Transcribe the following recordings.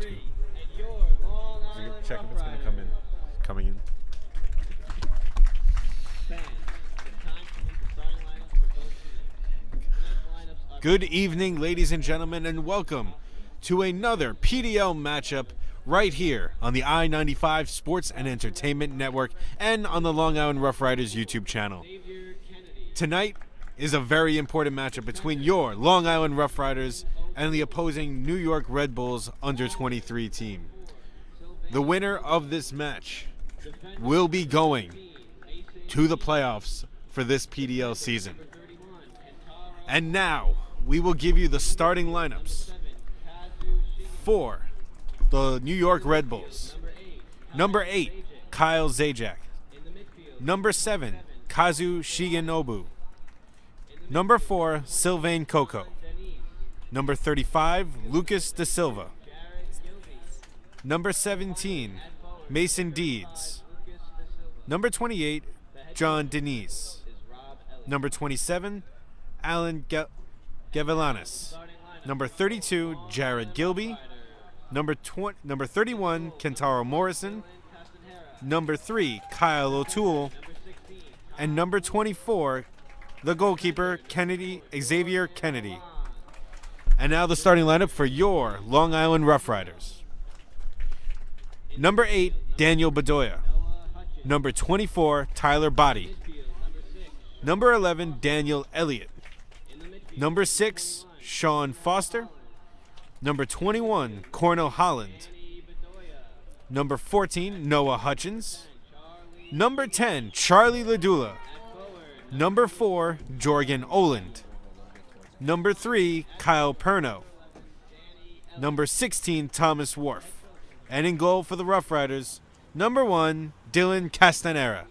Check if it's going to come in. Coming in. Good evening, ladies and gentlemen, and welcome to another PDL matchup right here on the I-95 Sports and Entertainment Network and on the Long Island Rough Riders YouTube channel. Tonight is a very important matchup between your Long Island Rough Riders and the opposing New York Red Bulls under-23 team. The winner of this match will be going to the playoffs for this PDL season. And now, we will give you the starting lineups for the New York Red Bulls. Number 8, Kyle Zajac. Number 7, Kazu Shigenobu. Number 4, Sylvain Coco. Number 35, Lucas Da Silva. Number 17, Mason Deeds. Number 28, John Denise. Number 27, Alan Gavilanis. Number 32, Jared Gilby. Number 31, Kentaro Morrison. Number 3, Kyle O'Toole. And number 24, the goalkeeper, Xavier Kennedy. And now the starting lineup for your Long Island Rough Riders. Number 8, Daniel Bedoya. Number 24, Tyler Body. Number 11, Daniel Elliott. Number 6, Sean Foster. Number 21, Cornell Holland. Number 14, Noah Hutchins. Number 10, Charlie Ladula. Number 4, Jorgen Oland. Number 3, Kyle Perno. Number 16, Thomas Worf. And in goal for the Rough Riders, number 1, Dylan Castanera.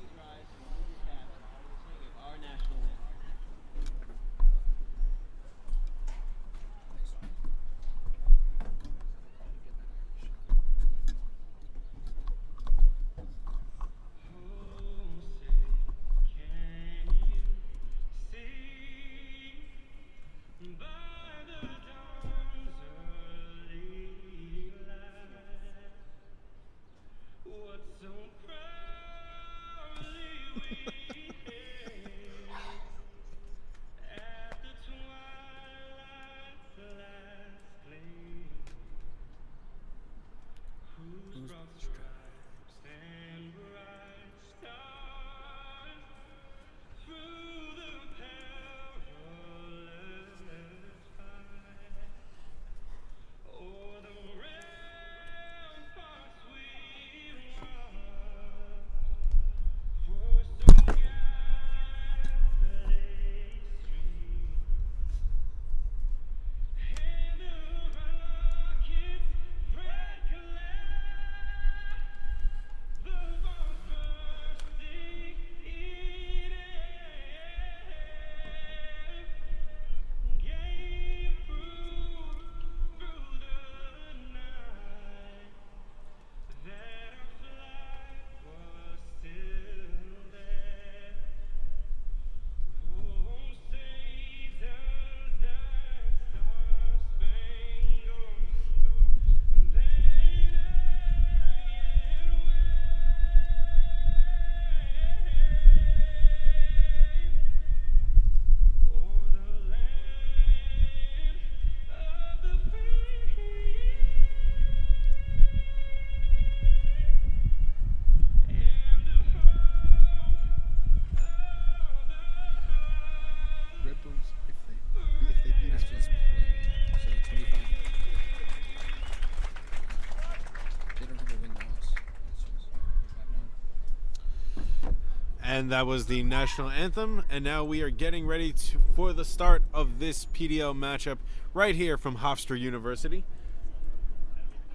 And that was the national anthem, and now we are getting ready for the start of this PDL matchup right here from Hofstra University.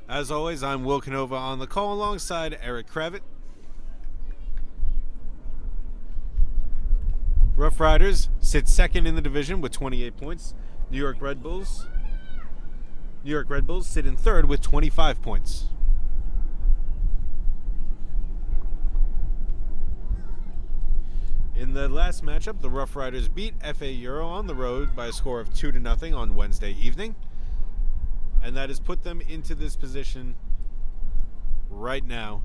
As always, I'm Will Canova on the call alongside Eric Kravitz. Rough Riders sit second in the division with 28 points. New York Red Bulls sit in third with 25 points. In the last matchup, the Rough Riders beat FA Euro on the road by a score of 2-0 on Wednesday evening. and that has put them into this position right now.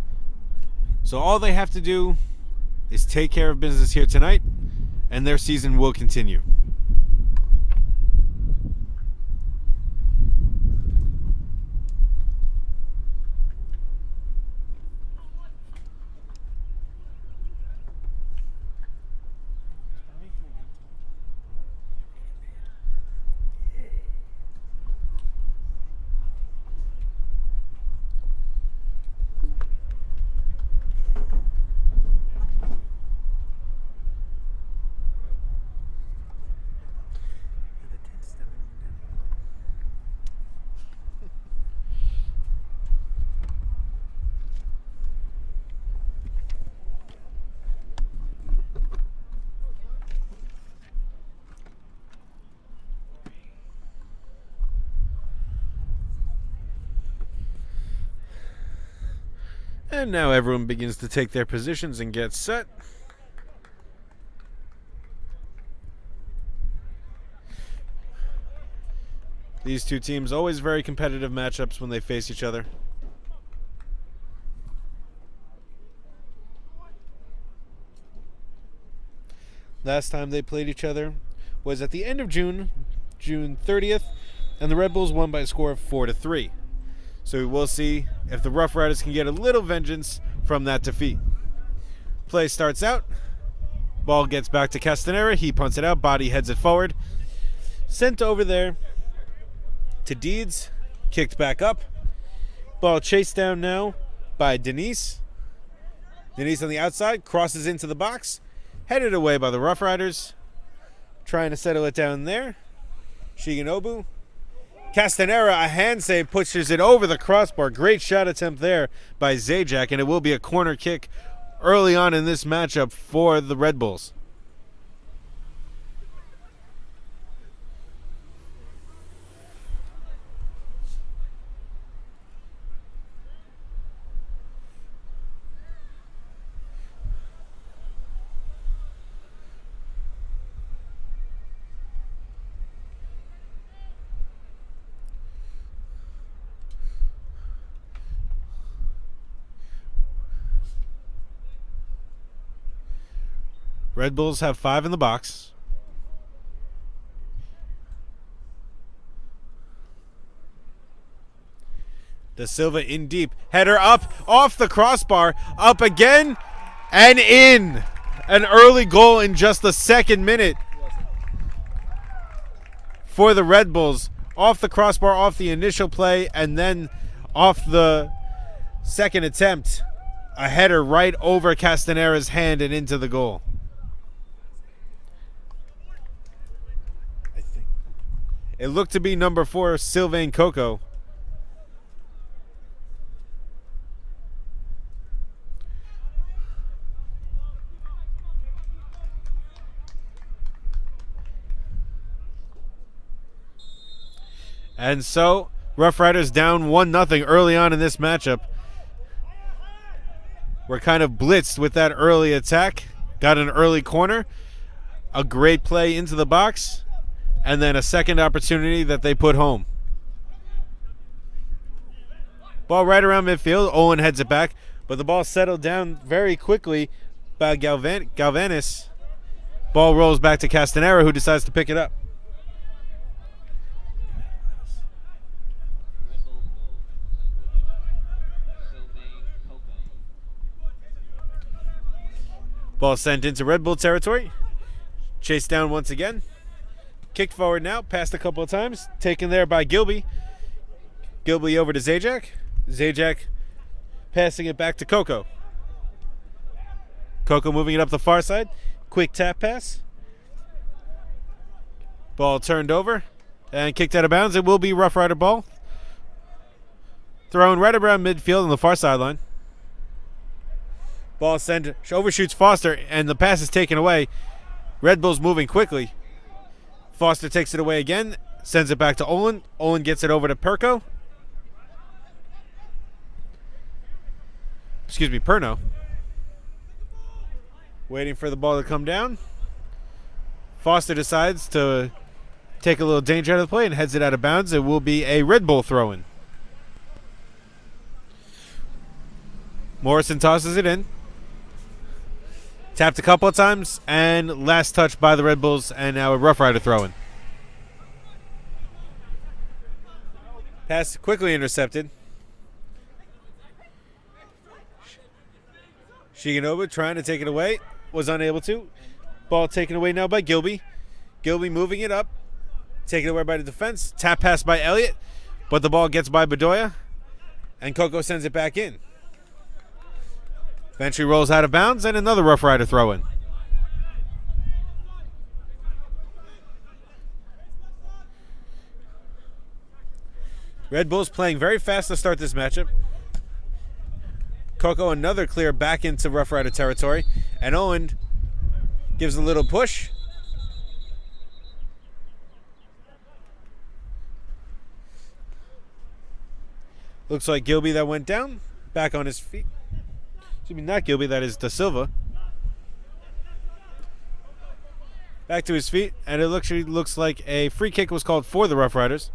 So all they have to do is take care of business here tonight, and their season will continue. And now everyone begins to take their positions and get set. These two teams always very competitive matchups when they face each other. Last time they played each other was at the end of June 30th, and the Red Bulls won by a score of 4-3. So we will see if the Rough Riders can get a little vengeance from that defeat. Play starts out. Ball gets back to Castanera. He punts it out. Body heads it forward. Sent over there to Deeds. Kicked back up. Ball chased down now by Denise. Denise on the outside. Crosses into the box. Headed away by the Rough Riders. Trying to settle it down there. Shigenobu. Castanera, a hand save, pushes it over the crossbar. Great shot attempt there by Zajac, and it will be a corner kick early on in this matchup for the Red Bulls. Red Bulls have 5 in the box. Da Silva in deep. Header up, off the crossbar, up again, and in. An early goal in just the second minute for the Red Bulls. Off the crossbar, off the initial play, and then off the second attempt. A header right over Castanera's hand and into the goal. It looked to be number 4, Sylvain Coco. And so, Rough Riders down 1-0 early on in this matchup. We're kind of blitzed with that early attack. Got an early corner. A great play into the box. And then a second opportunity that they put home. Ball right around midfield. Owen heads it back. But the ball settled down very quickly by Galvanis. Ball rolls back to Castanera, who decides to pick it up. Ball sent into Red Bull territory. Chased down once again. Kicked forward now, passed a couple of times. Taken there by Gilby. Gilby over to Zajac. Zajac passing it back to Coco. Coco moving it up the far side. Quick tap pass. Ball turned over and kicked out of bounds. It will be Rough Rider ball. Thrown right around midfield on the far sideline. Ball sent, overshoots Foster, and the pass is taken away. Red Bulls moving quickly. Foster takes it away again, sends it back to Olin. Olin gets it over to Perno. Waiting for the ball to come down. Foster decides to take a little danger out of the play and heads it out of bounds. It will be a Red Bull throw-in. Morrison tosses it in. Tapped a couple of times, and last touch by the Red Bulls, and now a Rough Rider throw-in. Pass quickly intercepted. Shigenova trying to take it away. Was unable to. Ball taken away now by Gilby. Gilby moving it up. Taken away by the defense. Tap pass by Elliott. But the ball gets by Bedoya. And Coco sends it back in. Eventually rolls out of bounds. And another Rough Rider throw-in. Red Bulls playing very fast to start this matchup. Coco another clear back into Rough Rider territory. And Owen gives a little push. Looks like Gilby that went down. Back on his feet. Excuse me, not Gilby, that is Da Silva. Back to his feet. And it looks like a free kick was called for the Rough Riders.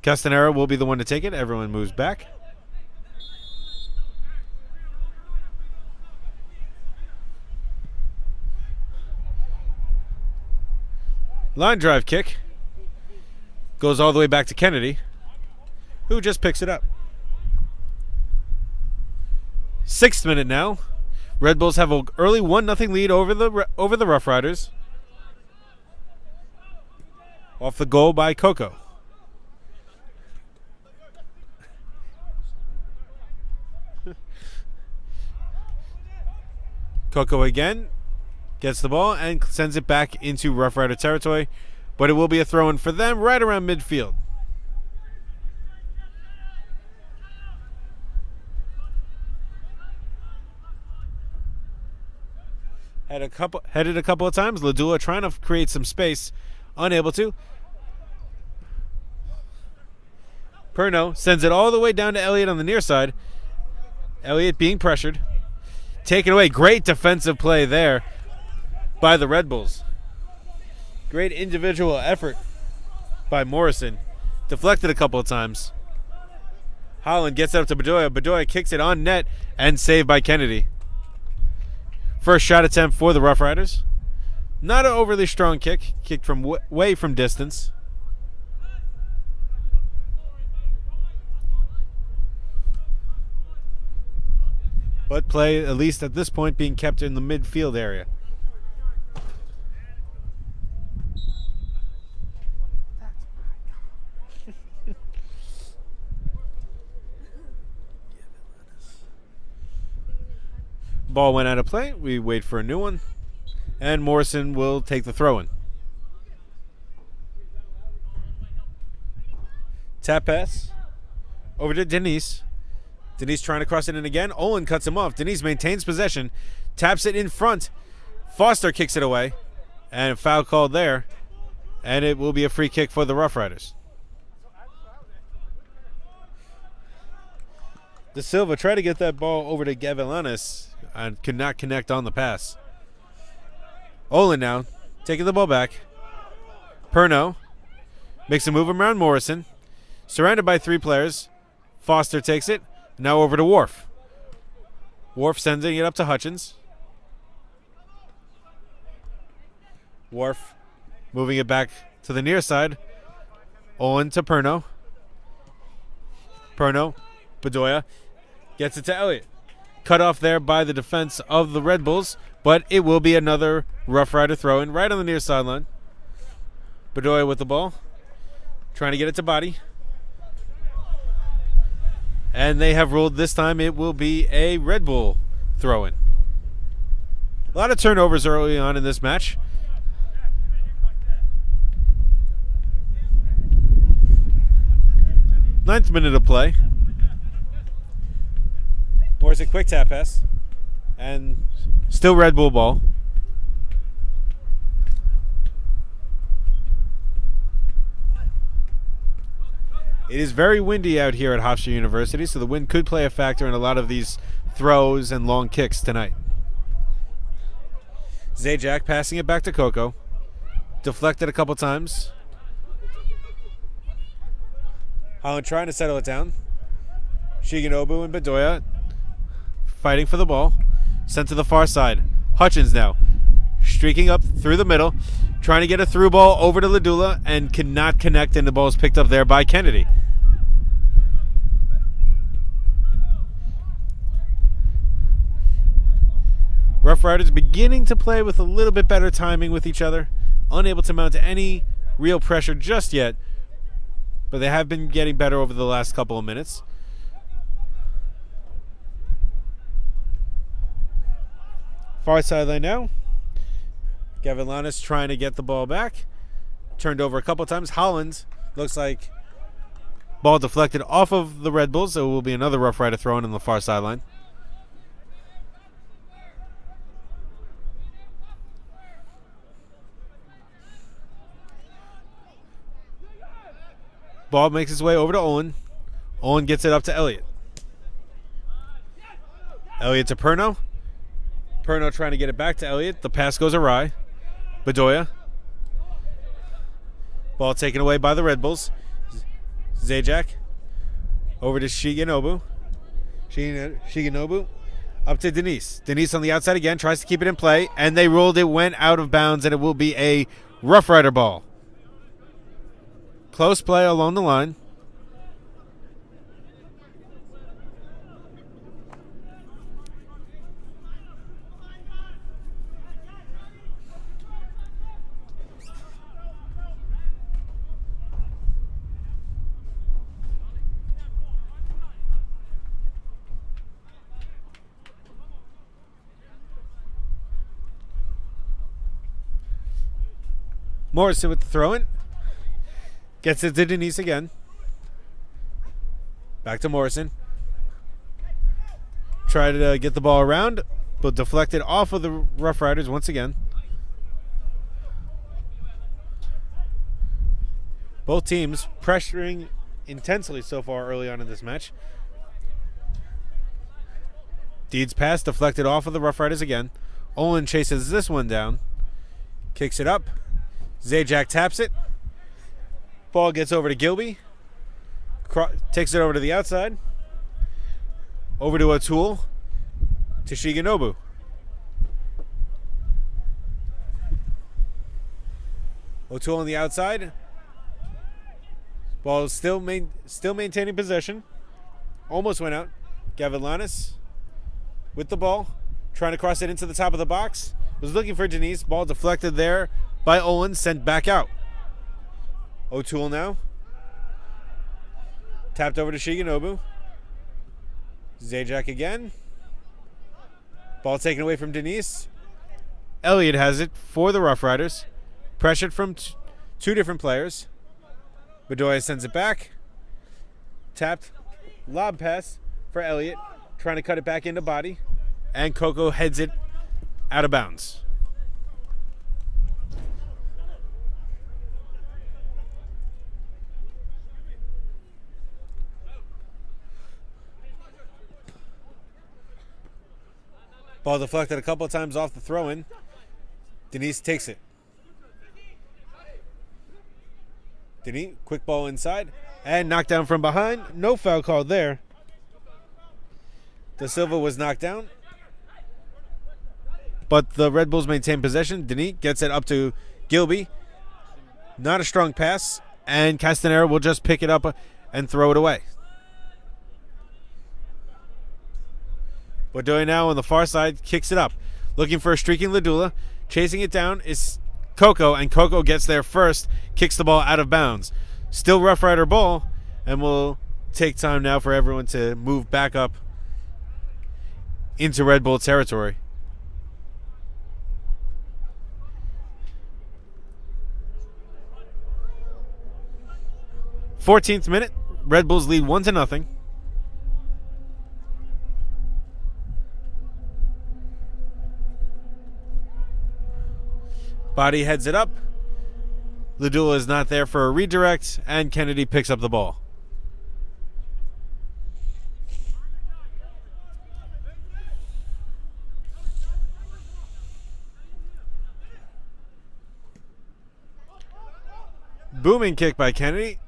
Castanera will be the one to take it. Everyone moves back. Line drive kick. Goes all the way back to Kennedy, who just picks it up. 6th minute now. Red Bulls have an early 1-0 lead over the Rough Riders. Off the goal by Coco. Coco again gets the ball and sends it back into Rough Rider territory, but it will be a throw-in for them right around midfield. Headed a couple of times. Ladula trying to create some space, unable to. Perno sends it all the way down to Elliott on the near side. Elliott being pressured. Taken away. Great defensive play there by the Red Bulls. Great individual effort by Morrison. Deflected a couple of times. Holland gets it up to Bedoya. Bedoya kicks it on net and saved by Kennedy. First shot attempt for the Rough Riders. Not an overly strong kick. Kicked from way from distance. But play, at least at this point, being kept in the midfield area. Ball went out of play. We wait for a new one. And Morrison will take the throw-in. Tap pass. Over to Denise. Denise trying to cross it in again. Olin cuts him off. Denise maintains possession. Taps it in front. Foster kicks it away. And a foul called there. And it will be a free kick for the Rough Riders. Da Silva tried to get that ball over to Gavilanes and could not connect on the pass. Olin now taking the ball back. Perno makes a move around Morrison. Surrounded by 3 players. Foster takes it. Now over to Worf. Worf sending it up to Hutchins. Worf moving it back to the near side. Olin to Perno. Perno, Bedoya gets it to Elliott. Cut off there by the defense of the Red Bulls, but it will be another Rough Rider throw-in right on the near sideline. Bedoya with the ball. Trying to get it to Body. And they have ruled this time it will be a Red Bull throw-in. A lot of turnovers early on in this match. Ninth minute of play. Morrison quick tap pass. And still Red Bull ball. It is very windy out here at Hofstra University, so the wind could play a factor in a lot of these throws and long kicks tonight. Zajac passing it back to Coco. Deflected a couple times. Holland trying to settle it down. Shigenobu and Bedoya fighting for the ball. Sent to the far side. Hutchins now streaking up through the middle, trying to get a through ball over to Ladula and cannot connect, and the ball is picked up there by Kennedy. Rough Riders beginning to play with a little bit better timing with each other, unable to mount any real pressure just yet, but they have been getting better over the last couple of minutes. Far sideline now. Gavilanis trying to get the ball back. Turned over a couple times. Holland looks like ball deflected off of the Red Bulls, so it will be another Rough Rider throw in the far sideline. Ball makes its way over to Olin. Olin gets it up to Elliott. Elliott to Perno. Perno trying to get it back to Elliott. The pass goes awry. Bedoya. Ball taken away by the Red Bulls. Zajac. Over to Shigenobu. Shigenobu. Up to Denise. Denise on the outside again. Tries to keep it in play. And they rolled it. Went out of bounds. And it will be a Rough Rider ball. Close play along the line. Morrison with the throw-in. Gets it to Denise again. Back to Morrison. Try to get the ball around, but deflected off of the Rough Riders once again. Both teams pressuring intensely so far early on in this match. Deeds pass deflected off of the Rough Riders again. Olin chases this one down. Kicks it up. Zajac taps it. Ball gets over to Gilby. Takes it over to the outside. Over to O'Toole. To Shigenobu. O'Toole on the outside. Ball is still maintaining possession. Almost went out. Gavilanis with the ball. Trying to cross it into the top of the box. Was looking for Denise. Ball deflected there by Olin. Sent back out. O'Toole now. Tapped over to Shigenobu. Zajac again. Ball taken away from Denise. Elliott has it for the Rough Riders. Pressured from two different players. Bedoya sends it back. Tapped. Lob pass for Elliott. Trying to cut it back into body. And Coco heads it out of bounds. Ball deflected a couple of times off the throw-in. Denise takes it. Denise, quick ball inside. And knocked down from behind. No foul called there. Da Silva was knocked down. But the Red Bulls maintain possession. Denise gets it up to Gilby. Not a strong pass. And Castanera will just pick it up and throw it away. Bedoya now on the far side kicks it up. Looking for a streaking Ladula. Chasing it down is Coco, and Coco gets there first. Kicks the ball out of bounds. Still Rough Rider ball, and we'll take time now for everyone to move back up into Red Bull territory. .14th minute. Red Bulls lead 1-0. Body heads it up. Ladula is not there for a redirect, and Kennedy picks up the ball. Booming kick by Kennedy.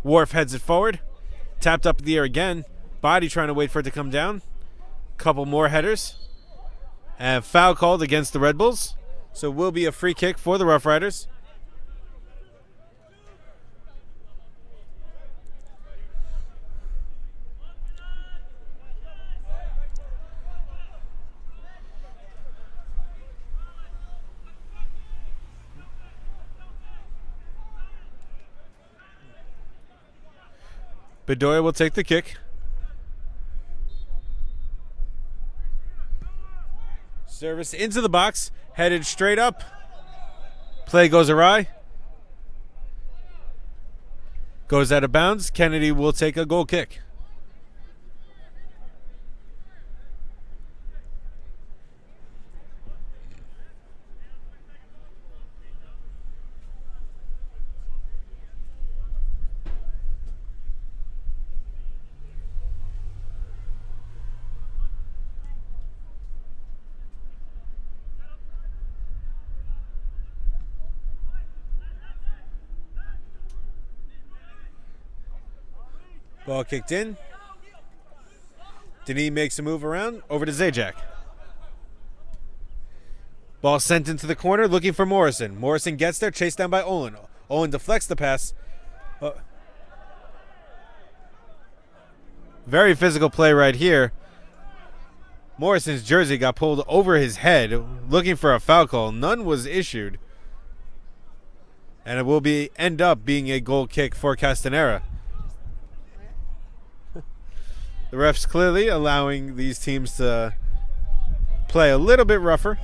Wharf heads it forward. Tapped up in the air again. Body trying to wait for it to come down. Couple more headers. And foul called against the Red Bulls. So it will be a free kick for the Rough Riders. Bedoya will take the kick. Service into the box, headed straight up. Play goes awry. Goes out of bounds. Kennedy will take a goal kick. Ball kicked in. Denis makes a move around. Over to Zajac. Ball sent into the corner looking for Morrison. Morrison gets there, chased down by Olin. Olin deflects the pass. Very physical play right here. Morrison's jersey got pulled over his head looking for a foul call. None was issued. And it will end up being a goal kick for Castanera. The refs clearly allowing these teams to play a little bit rougher.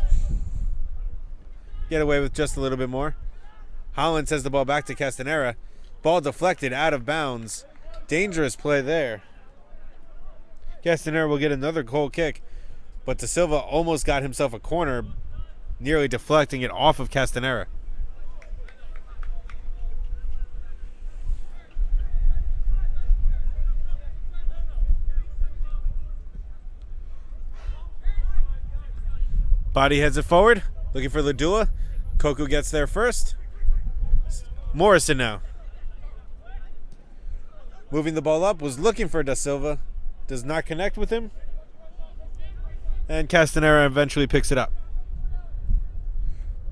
Get away with just a little bit more. Holland sends the ball back to Castanera. Ball deflected out of bounds. Dangerous play there. Castanera will get another goal kick. But De Silva almost got himself a corner, nearly deflecting it off of Castanera. Body heads it forward, looking for Ladula. Koku gets there first. Morrison now. Moving the ball up, was looking for Da Silva. Does not connect with him. And Castanera eventually picks it up.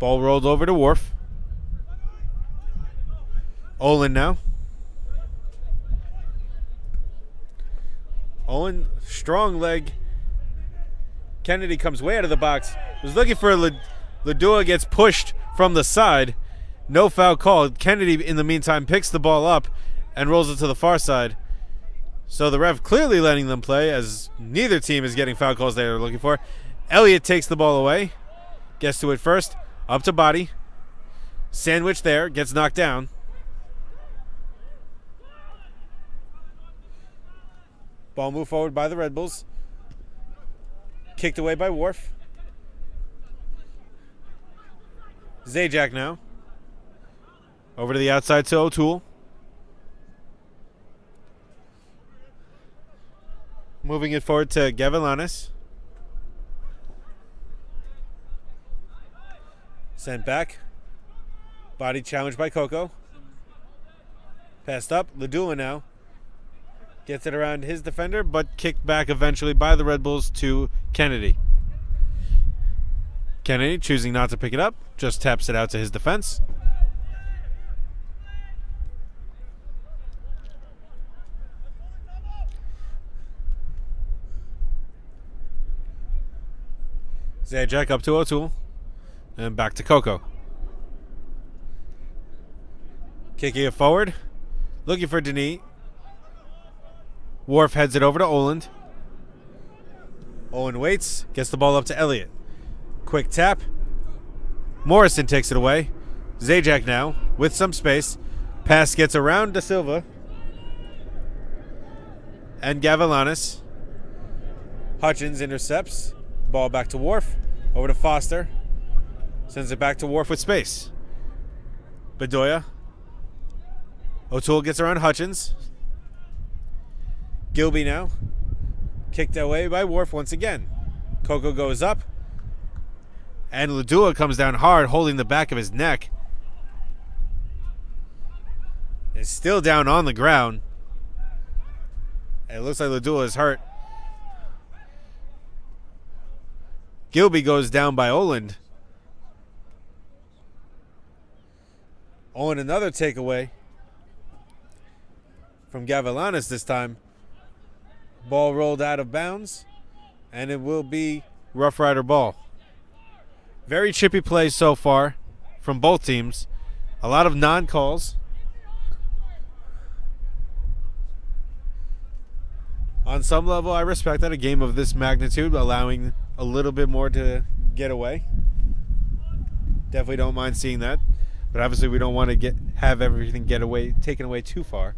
Ball rolled over to Wharf. Olin now. Olin, strong leg. Kennedy comes way out of the box. Was looking for Ladua, gets pushed from the side. No foul called. Kennedy, in the meantime, picks the ball up and rolls it to the far side. So the ref clearly letting them play, as neither team is getting foul calls they're looking for. Elliott takes the ball away. Gets to it first. Up to Body. Sandwich there. Gets knocked down. Ball moved forward by the Red Bulls. Kicked away by Wharf. Zajac now. Over to the outside to O'Toole. Moving it forward to Gavilanes. Sent back. Body challenged by Coco. Passed up. Ladula now. Gets it around his defender, but kicked back eventually by the Red Bulls to Kennedy. Kennedy choosing not to pick it up, just taps it out to his defense. Zajac up to O'Toole. And back to Coco. Kicking it forward. Looking for Denis. Wharf heads it over to Oland. Owen waits. Gets the ball up to Elliott. Quick tap. Morrison takes it away. Zajac now with some space. Pass gets around Da Silva. And Gavilanes. Hutchins intercepts. Ball back to Wharf. Over to Foster. Sends it back to Wharf with space. Bedoya. O'Toole gets around Hutchins. Gilby now. Kicked away by Wharf once again. Coco goes up. And Ladula comes down hard, holding the back of his neck. Is still down on the ground. It looks like Ladula is hurt. Gilby goes down by Oland. Owen, another takeaway from Gavilanes this time. Ball rolled out of bounds, and it will be Rough Rider ball. Very chippy play so far from both teams. A lot of non-calls. On some level, I respect that a game of this magnitude, allowing a little bit more to get away. Definitely don't mind seeing that. But obviously we don't want to have everything taken away too far.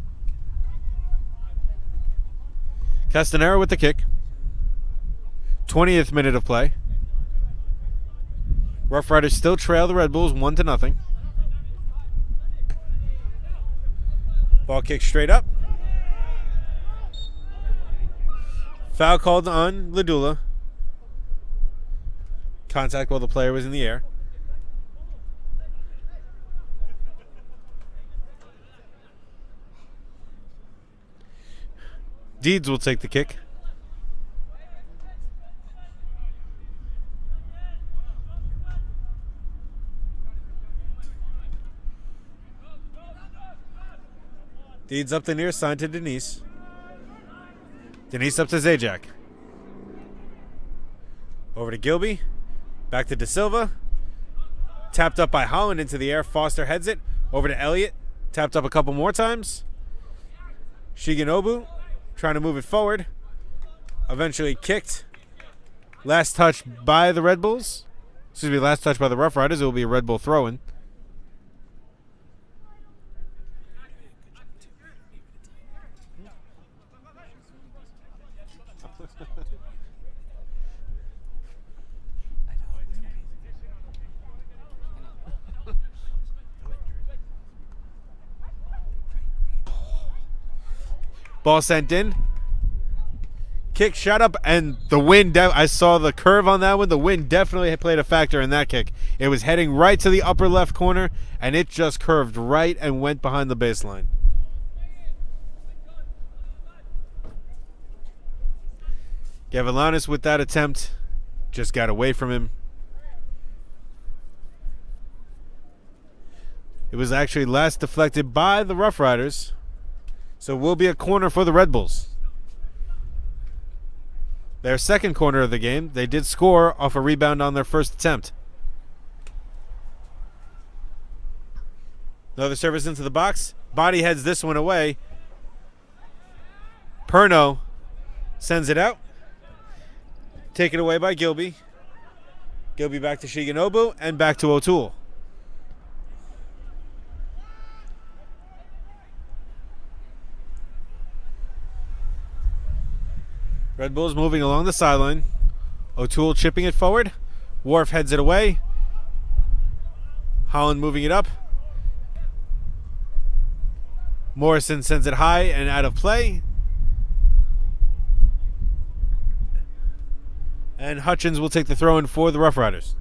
Castanero with the kick. 20th minute of play. Rough Riders still trail the Red Bulls 1-0. Ball kicked straight up. Foul called on Ladula. Contact while the player was in the air. Deeds will take the kick. Deeds up the near side to Denise. Denise up to Zajac. Over to Gilby. Back to De Silva. Tapped up by Holland into the air. Foster heads it. Over to Elliott. Tapped up a couple more times. Shigenobu trying to move it forward. Eventually kicked. Last touch by the Red Bulls. Excuse me, last touch by the Rough Riders. It will be a Red Bull throw-in. Ball sent in. Kick shot up, and the wind. I saw the curve on that one. The wind definitely played a factor in that kick. It was heading right to the upper left corner, and it just curved right and went behind the baseline. Gavilanes with that attempt just got away from him. It was actually last deflected by the Rough Riders. So it will be a corner for the Red Bulls. Their second corner of the game. They did score off a rebound on their first attempt. Another service into the box. Body heads this one away. Perno sends it out. Taken away by Gilby. Gilby back to Shigenobu and back to O'Toole. Red Bulls moving along the sideline. O'Toole chipping it forward. Wharf heads it away. Holland moving it up. Morrison sends it high and out of play. And Hutchins will take the throw in for the Rough Riders.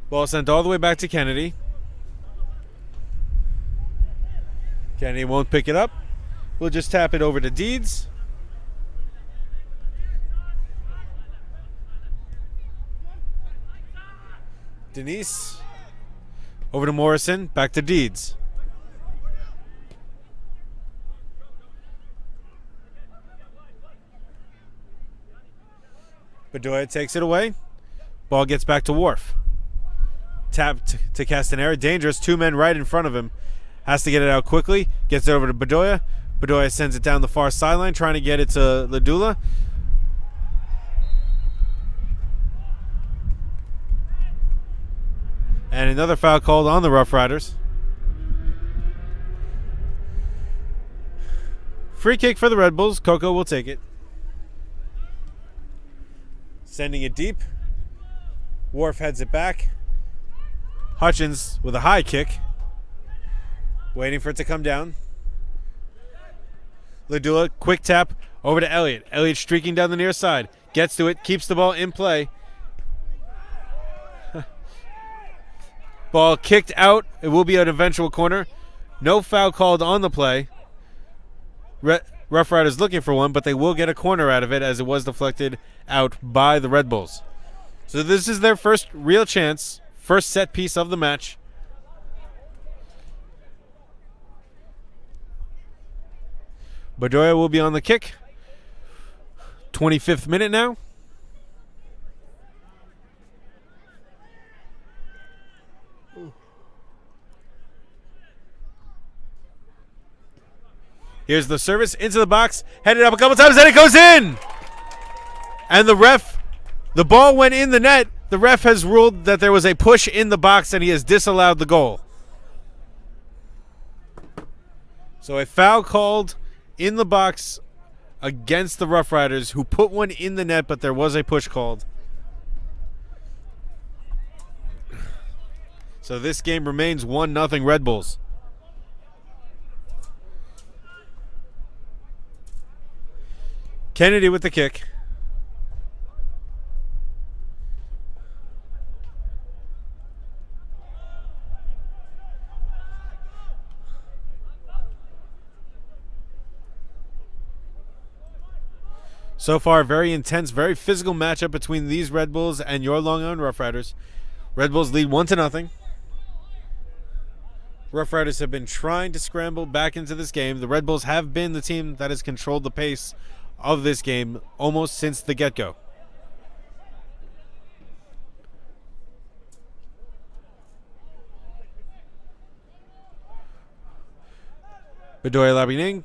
Ball sent all the way back to Kennedy. Kennedy won't pick it up. We'll just tap it over to Deeds. Denise. Over to Morrison. Back to Deeds. Bedoya takes it away. Ball gets back to Wharf. Tap to Castanera. Dangerous. Two men right in front of him. Has to get it out quickly. Gets it over to Bedoya. Bedoya sends it down the far sideline, trying to get it to Ladula. And another foul called on the Rough Riders. Free kick for the Red Bulls. Coco will take it. Sending it deep. Wharf heads it back. Hutchins with a high kick. Waiting for it to come down. Ladula, quick tap Over to Elliott. Elliott streaking down the near side. Gets to it. Keeps the ball in play. Ball kicked out. It will be an eventual corner. No foul called on the play. Rough Riders looking for one, but they will get a corner out of it as it was deflected out by the Red Bulls. So this is their first real chance, first set piece of the match. Bedoya will be on the kick. 25th minute now. Here's the service into the box, headed up a couple times, and it goes in! And the ball went in the net. The ref has ruled that there was a push in the box, and he has disallowed the goal. So a foul called in the box against the Rough Riders, who put one in the net, but there was a push called. So this game remains 1-0 Red Bulls. Kennedy with the kick. So far, very intense, very physical matchup between these Red Bulls and your Long Island Rough Riders. Red Bulls lead 1-0. Rough Riders have been trying to scramble back into this game. The Red Bulls have been the team that has controlled the pace of this game almost since the get-go. Bedoya lobbing in.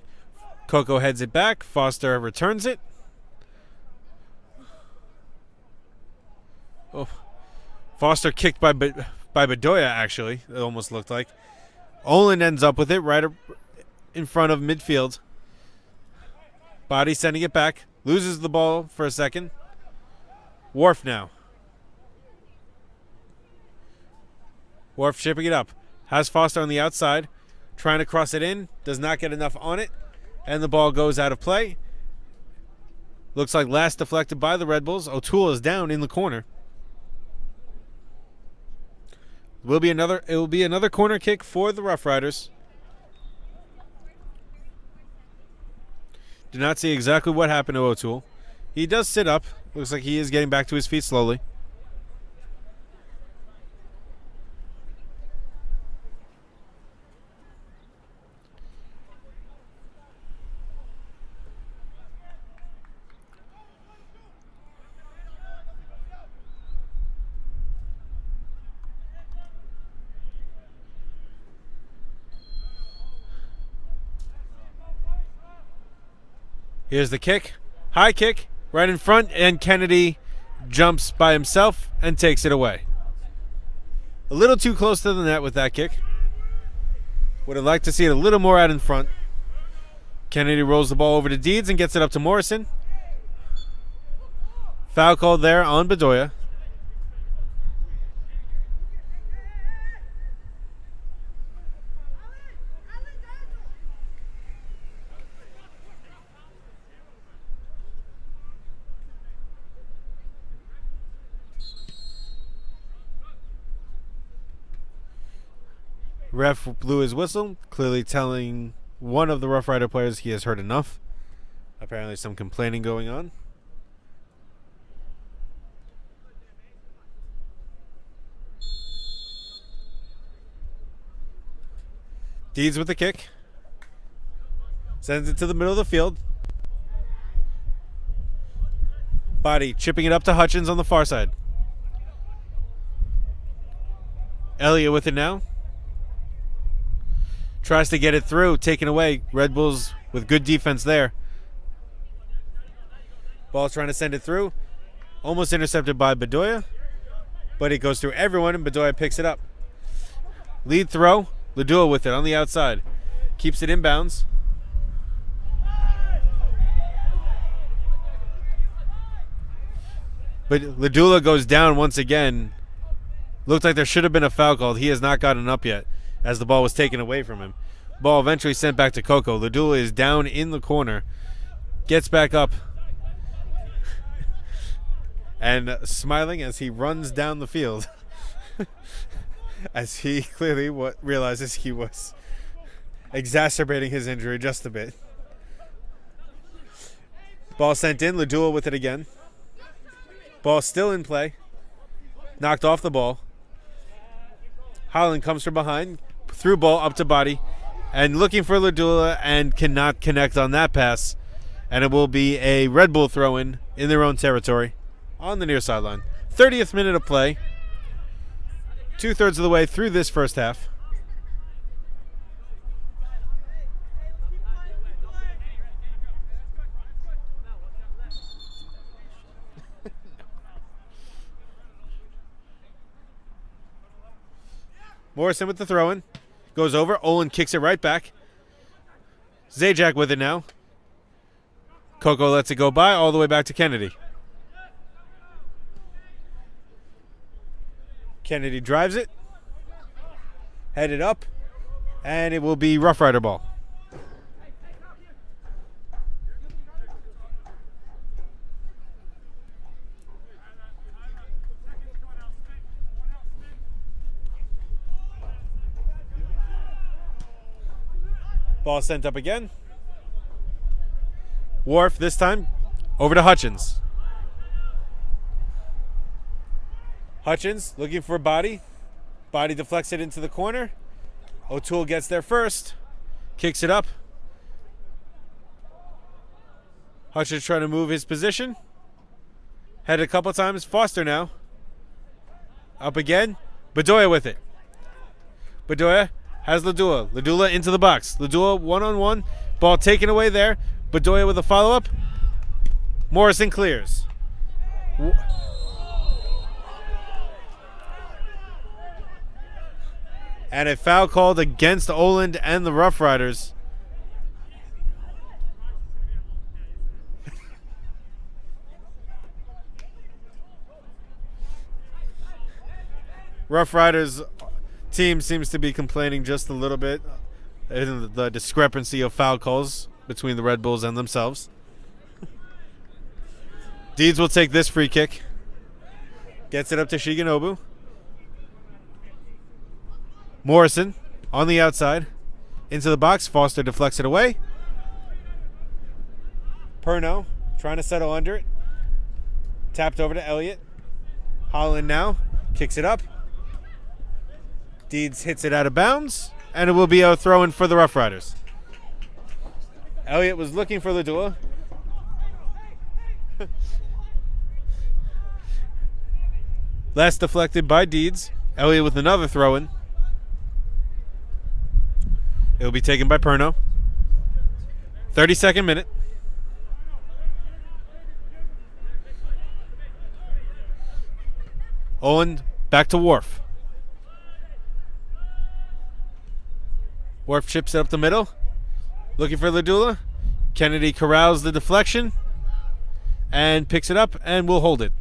Coco heads it back. Foster returns it. Oh. Foster kicked by Bedoya, actually. It almost looked like. Olin ends up with it right in front of midfield. Body sending it back. Loses the ball for a second. Wharf now. Wharf shipping it up. Has Foster on the outside. Trying to cross it in. Does not get enough on it. And the ball goes out of play. Looks like last deflected by the Red Bulls. O'Toole is down in the corner. It will be another corner kick for the Rough Riders. Do not see exactly what happened to O'Toole. He does sit up. Looks like he is getting back to his feet slowly. Here's the kick. High kick right in front, and Kennedy jumps by himself and takes it away. A little too close to the net with that kick. Would have liked to see it a little more out in front. Kennedy rolls the ball over to Deeds and gets it up to Morrison. Foul called there on Bedoya. Ref blew his whistle, clearly telling one of the Rough Rider players he has heard enough. Apparently some complaining going on. Deeds with the kick. Sends it to the middle of the field. Body chipping it up to Hutchins on the far side. Elliott with it now. Tries to get it through, taken away. Red Bulls with good defense there. Ball trying to send it through. Almost intercepted by Bedoya. But it goes through everyone, and Bedoya picks it up. Lead throw. Ladua with it on the outside. Keeps it inbounds. But Ladula goes down once again. Looked like there should have been a foul called. He has not gotten up yet, as the ball was taken away from him. Ball eventually sent back to Coco. Ladula is down in the corner. Gets back up and smiling as he runs down the field as he clearly realizes he was exacerbating his injury just a bit. Ball sent in. Ladula with it again. Ball still in play. Knocked off the ball. Holland comes from behind. Through ball up to body. And looking for Ladula and cannot connect on that pass. And it will be a Red Bull throw-in their own territory on the near sideline. 30th minute of play. 2/3 of the way through this first half. Morrison with the throw-in. Goes over. Olin kicks it right back. Zajac with it now. Coco lets it go by all the way back to Kennedy. Kennedy drives it. Headed up. And it will be Rough Rider ball. Ball sent up again. Wharf this time over to Hutchins. Hutchins looking for a body. Body deflects it into the corner. O'Toole gets there first. Kicks it up. Hutchins trying to move his position. Headed a couple times. Foster now. Up again. Bedoya with it. Bedoya has Ladula. Ladula into the box. Ladula one-on-one. Ball taken away there. Bedoya with a follow-up. Morrison clears. And a foul called against Oland and the Rough Riders. Rough Riders team seems to be complaining just a little bit in the discrepancy of foul calls between the Red Bulls and themselves. Deeds will take this free kick. Gets it up to Shigenobu. Morrison on the outside. Into the box. Foster deflects it away. Perno trying to settle under it. Tapped over to Elliott. Holland now. Kicks it up. Deeds hits it out of bounds. And it will be a throw-in for the Rough Riders. Elliott was looking for Ladula. Last deflected by Deeds. Elliott with another throw-in. It will be taken by Perno. 32nd minute. Owen back to Wharf. Wharf chips it up the middle. Looking for Ladula. Kennedy corrals the deflection. And picks it up and will hold it.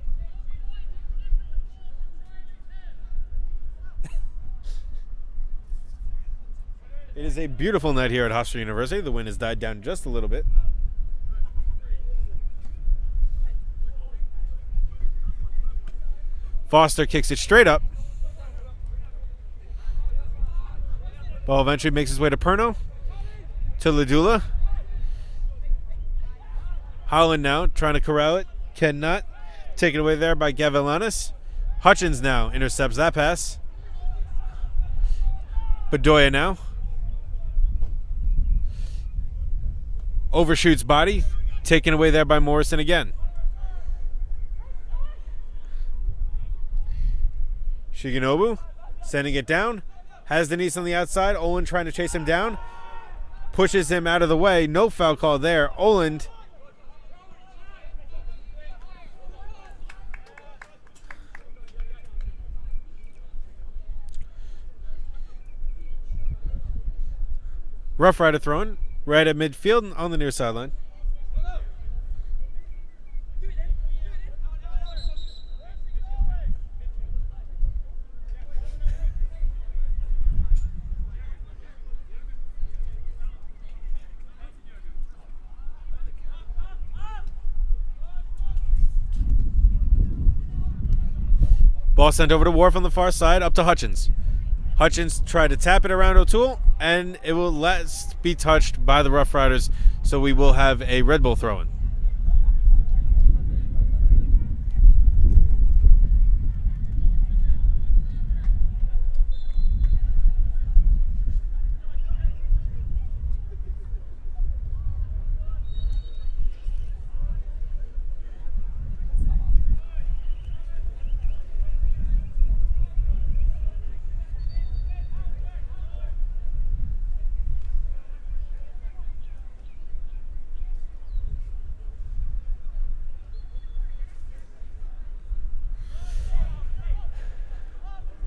It is a beautiful night here at Hofstra University. The wind has died down just a little bit. Foster kicks it straight up. Ball eventually makes its way to Perno. To Ladula. Holland now trying to corral it. Cannot. Taken away there by Gavilanis. Hutchins now intercepts that pass. Bedoya now. Overshoots body. Taken away there by Morrison again. Shigenobu sending it down. Has Denise on the outside. Oland trying to chase him down. Pushes him out of the way. No foul call there. Oland. Rough Rider throwing right at midfield on the near sideline. Ball sent over to Wharf on the far side, up to Hutchins. Hutchins tried to tap it around O'Toole, and it will last be touched by the Rough Riders, so we will have a Red Bull throw-in.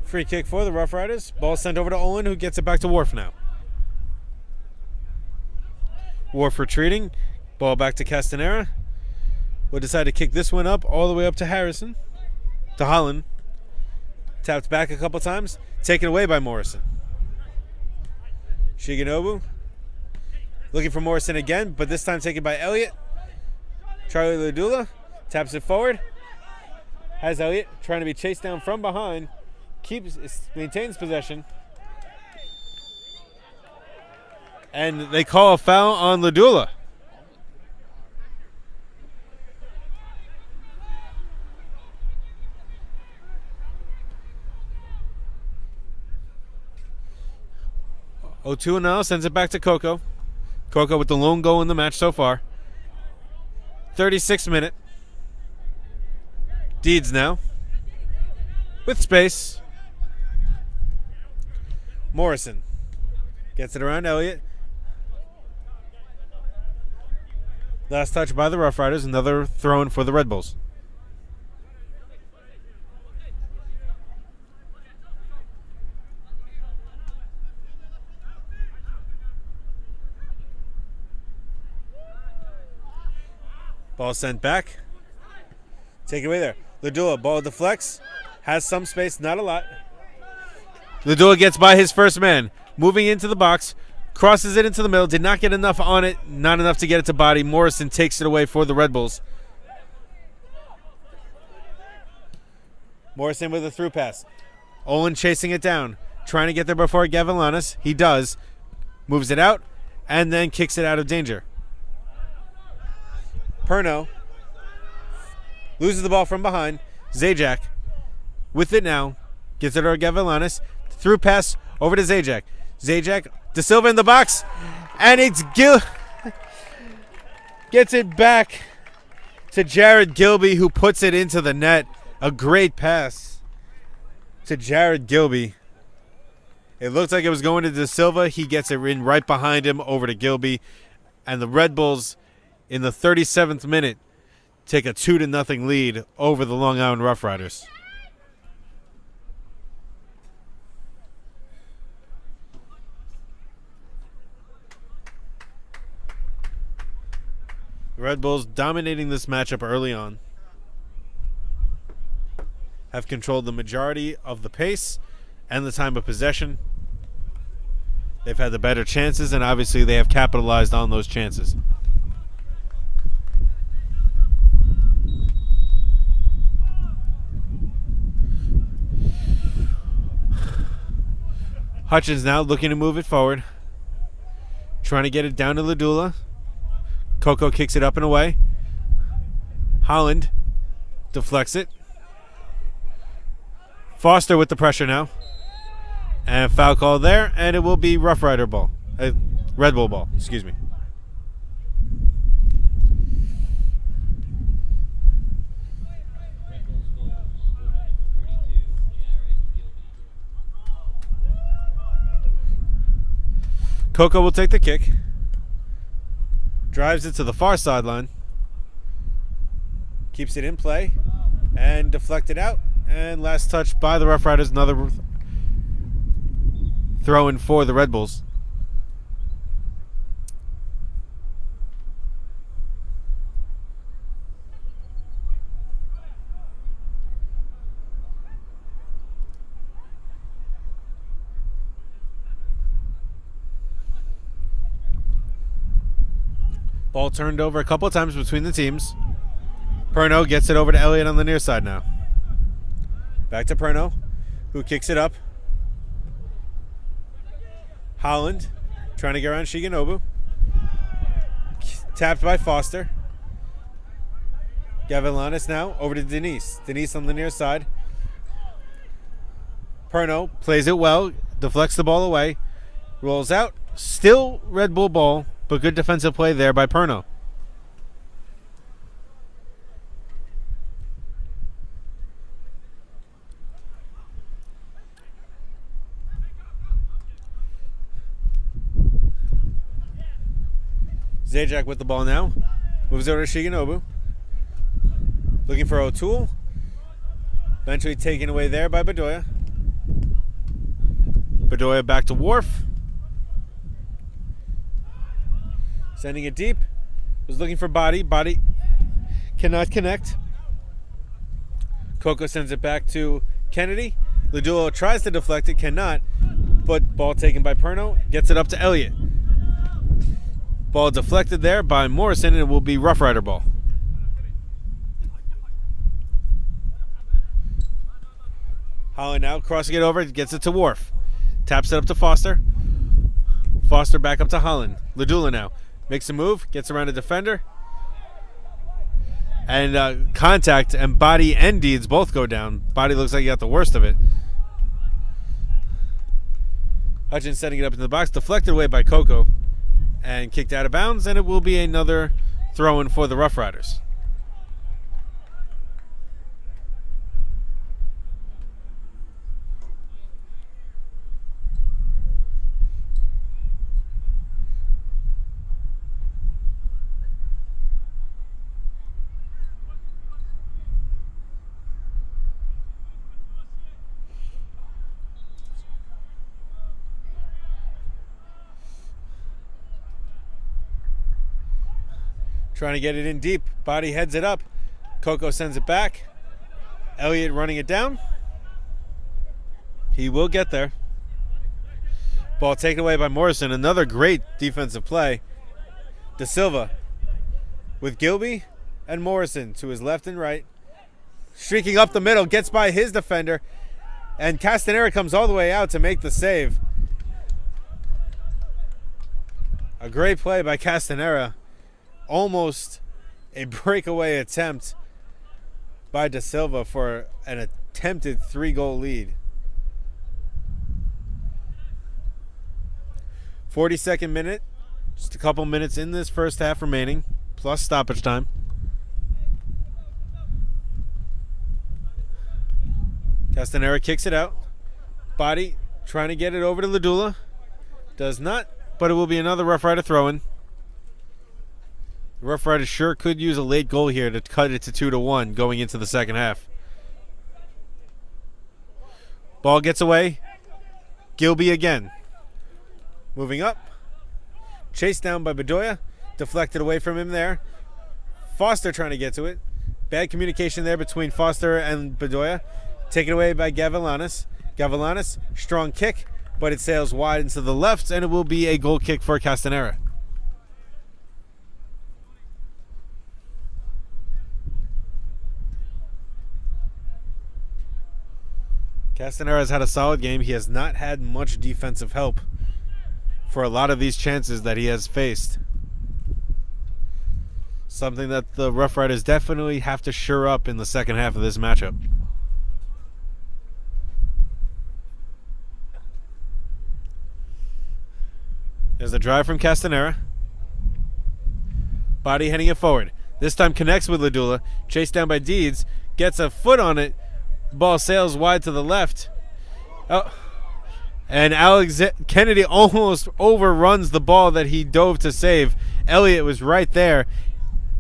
Free kick for the Rough Riders. Ball sent over to Olin, who gets it back to Wharf now. Wharf retreating. Ball back to Castanera. We'll decide to kick this one up all the way up to Harrison. To Holland. Tapped back a couple times. Taken away by Morrison. Shigenobu. Looking for Morrison again, but this time taken by Elliott. Charlie Ladula. Taps it forward. Has Elliott trying to be chased down from behind. Maintains possession. And they call a foul on Ladula. O'Toole now sends it back to Coco. Coco with the lone goal in the match so far. 36th minute. Deeds now. With space. Morrison gets it around Elliott. Last touch by the Rough Riders. Another throw-in for the Red Bulls. Ball sent back. Take it away there. Ladula, ball deflects. Has some space, not a lot. Ladula gets by his first man. Moving into the box. Crosses it into the middle. Did not get enough on it. Not enough to get it to body. Morrison takes it away for the Red Bulls. Morrison with a through pass. Olin chasing it down. Trying to get there before Gavilanes. He does. Moves it out. And then kicks it out of danger. Perno. Loses the ball from behind. Zajac. With it now. Gets it over Gavilanes. Through pass over to Zajac. Zajac, De Silva in the box. And it's gets it back to Jared Gilby, who puts it into the net. A great pass to Jared Gilby. It looks like it was going to De Silva. He gets it in right behind him over to Gilby. And the Red Bulls, in the 37th minute, take a 2-0 lead over the Long Island Rough Riders. The Red Bulls dominating this matchup early on. Have controlled the majority of the pace and the time of possession. They've had the better chances, and obviously they have capitalized on those chances. Hutchins now looking to move it forward. Trying to get it down to Ladula. Coco kicks it up and away. Holland deflects it. Foster with the pressure now. And a foul call there, and it will be Rough Rider ball. Red Bull ball, excuse me. Coco will take the kick. Drives it to the far sideline. Keeps it in play. And deflected out. And last touch by the Rough Riders. Another throw in for the Red Bulls. Ball turned over a couple of times between the teams. Perno gets it over to Elliott on the near side now. Back to Perno, who kicks it up. Holland trying to get around Shigenobu. Tapped by Foster. Gavilanes now over to Denise. Denise on the near side. Perno plays it well, deflects the ball away, rolls out. Still Red Bull ball, but good defensive play there by Perno. Zajac with the ball now. Moves over to Shigenobu. Looking for O'Toole. Eventually taken away there by Bedoya. Bedoya back to Worf. Sending it deep. Was looking for Body. Body cannot connect. Coco sends it back to Kennedy. Ladullo tries to deflect it, cannot. But ball taken by Perno. Gets it up to Elliott. Ball deflected there by Morrison, and it will be Rough Rider ball. Holland now crossing it over, gets it to Worf. Taps it up to Foster. Foster back up to Holland. Ladula now makes a move, gets around a defender. And contact, and Body and Deeds both go down. Body looks like he got the worst of it. Hutchins setting it up in the box, deflected away by Coco. And kicked out of bounds, and it will be another throw-in for the Rough Riders. Trying to get it in deep. Body heads it up. Coco sends it back. Elliott running it down. He will get there. Ball taken away by Morrison. Another great defensive play. De Silva with Gilby and Morrison to his left and right. Streaking up the middle. Gets by his defender. And Castanera comes all the way out to make the save. A great play by Castanera. Almost a breakaway attempt by De Silva for an attempted 3-goal lead. 42nd minute. Just a couple minutes in this first half remaining, plus stoppage time. Castanera kicks it out. Body trying to get it over to Ladula. Does not, but it will be another Rough Rider throw-in. The Rough Riders sure could use a late goal here to cut it to 2-1 going into the second half. Ball gets away. Gilby again. Moving up. Chased down by Bedoya. Deflected away from him there. Foster trying to get to it. Bad communication there between Foster and Bedoya. Taken away by Gavilanes. Gavilanes, strong kick, but it sails wide into the left, and it will be a goal kick for Castanera. Castanera has had a solid game. He has not had much defensive help for a lot of these chances that he has faced. Something that the Rough Riders definitely have to shore up in the second half of this matchup. There's a drive from Castanera. Body heading it forward. This time connects with Ladula. Chased down by Deeds. Gets a foot on it. Ball sails wide to the left. Oh. And Kennedy almost overruns the ball that he dove to save. Elliott was right there.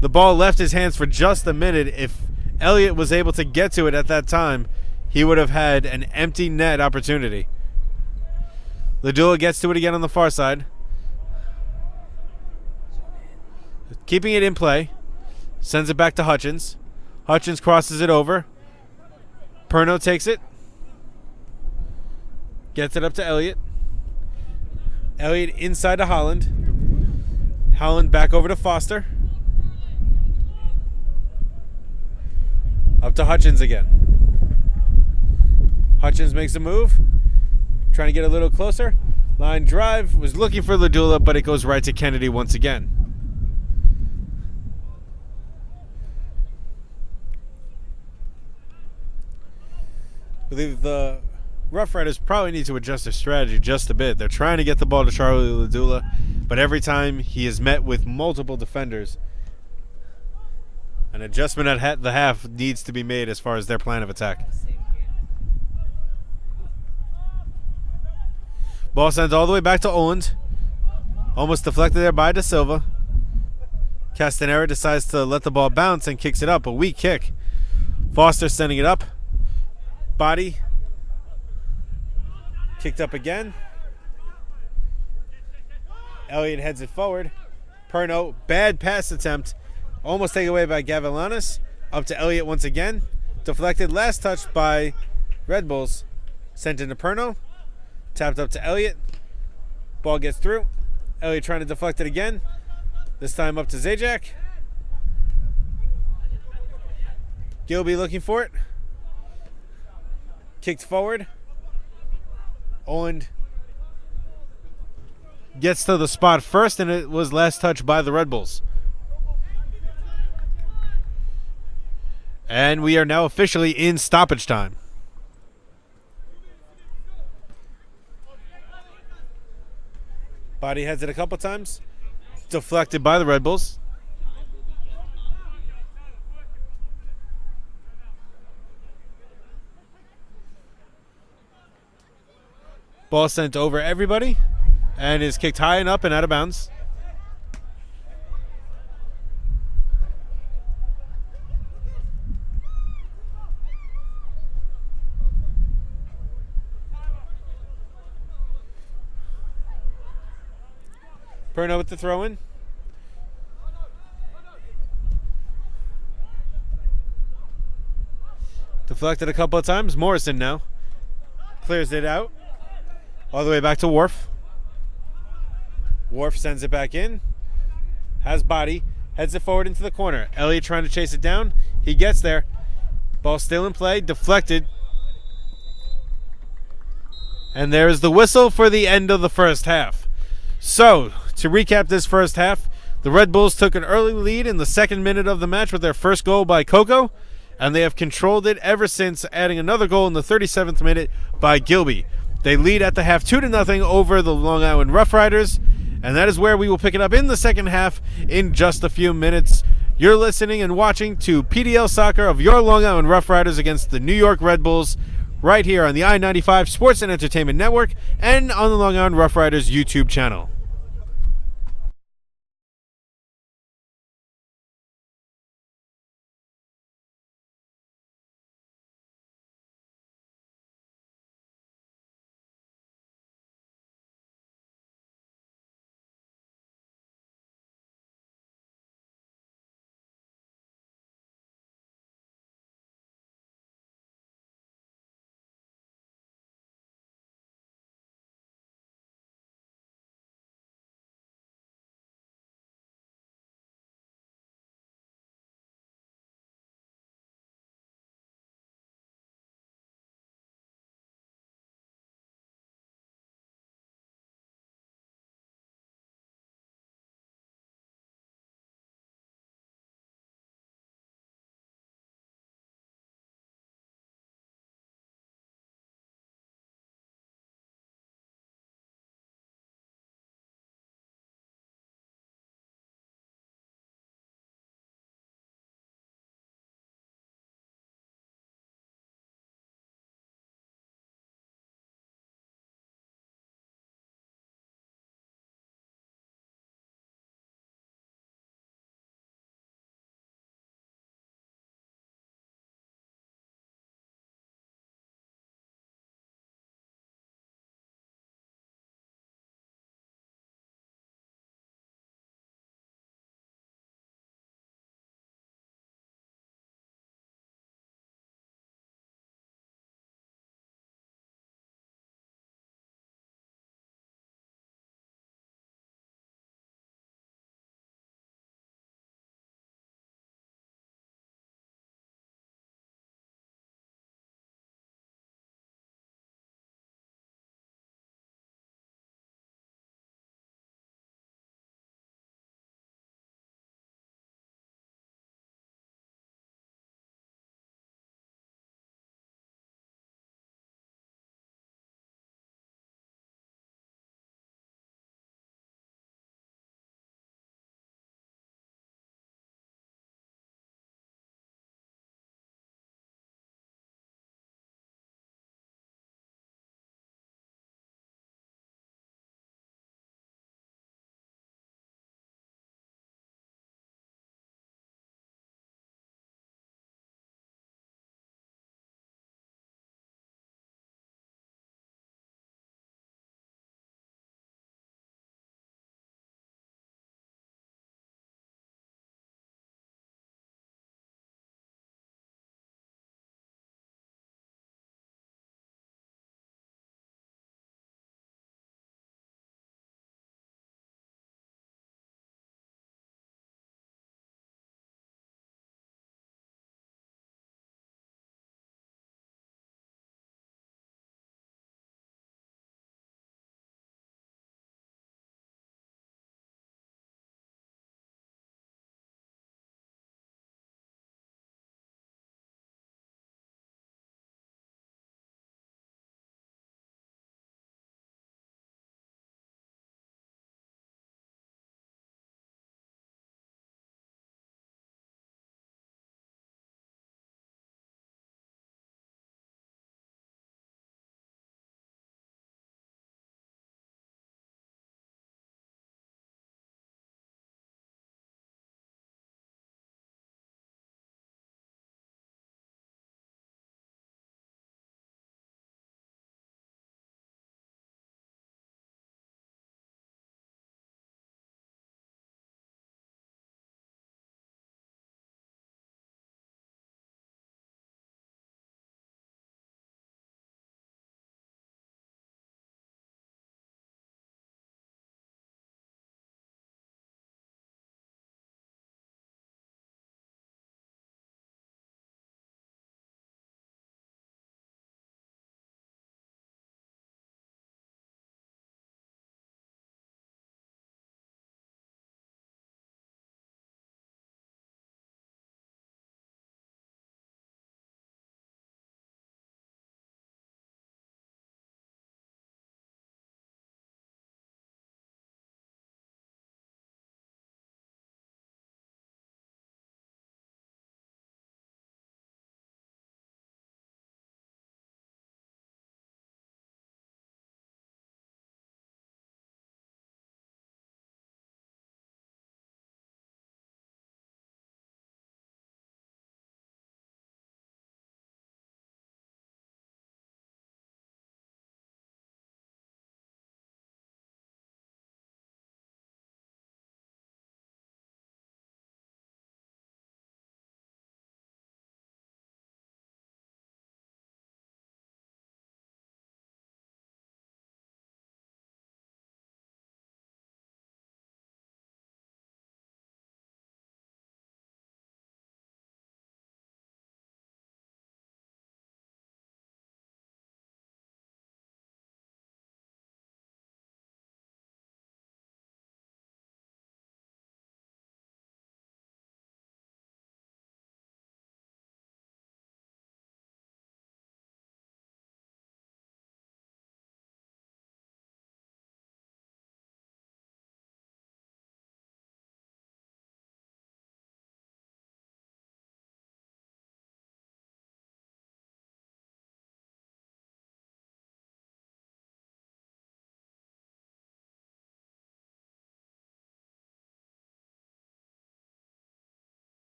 The ball left his hands for just a minute. If Elliott was able to get to it at that time, he would have had an empty net opportunity. Ladula gets to it again on the far side. Keeping it in play. Sends it back to Hutchins. Hutchins crosses it over. Perno takes it. Gets it up to Elliott. Elliott inside to Holland. Holland back over to Foster. Up to Hutchins again. Hutchins makes a move. Trying to get a little closer. Line drive. Was looking for Ladula, but it goes right to Kennedy once again. I believe the Rough Riders probably need to adjust their strategy just a bit. They're trying to get the ball to Charlie Ladula, but every time he is met with multiple defenders, an adjustment at the half needs to be made as far as their plan of attack. Ball sent all the way back to Oland. Almost deflected there by Da Silva. Castanera decides to let the ball bounce and kicks it up. A weak kick. Foster sending it up. Body. Kicked up again. Elliott heads it forward. Perno, bad pass attempt. Almost taken away by Gavilanis. Up to Elliott once again. Deflected, last touch by Red Bulls. Sent into Perno. Tapped up to Elliott. Ball gets through. Elliott trying to deflect it again. This time up to Zajac. Gilby looking for it. Kicked forward. Oland gets to the spot first, and it was last touched by the Red Bulls. And we are now officially in stoppage time. Body heads it a couple times. Deflected by the Red Bulls. Ball sent over everybody and is kicked high and up and out of bounds. Perno with the throw in. Deflected a couple of times. Morrison now clears it out. All the way back to Worf. Worf sends it back in. Has body. Heads it forward into the corner. Elliott trying to chase it down. He gets there. Ball still in play. Deflected. And there is the whistle for the end of the first half. So, to recap this first half, the Red Bulls took an early lead in the second minute of the match with their first goal by Coco, and they have controlled it ever since, adding another goal in the 37th minute by Gilby. They lead at the half 2-0 over the Long Island Rough Riders, and that is where we will pick it up in the second half in just a few minutes. You're listening and watching to PDL Soccer of your Long Island Rough Riders against the New York Red Bulls, right here on the I-95 Sports and Entertainment Network and on the Long Island Rough Riders YouTube channel.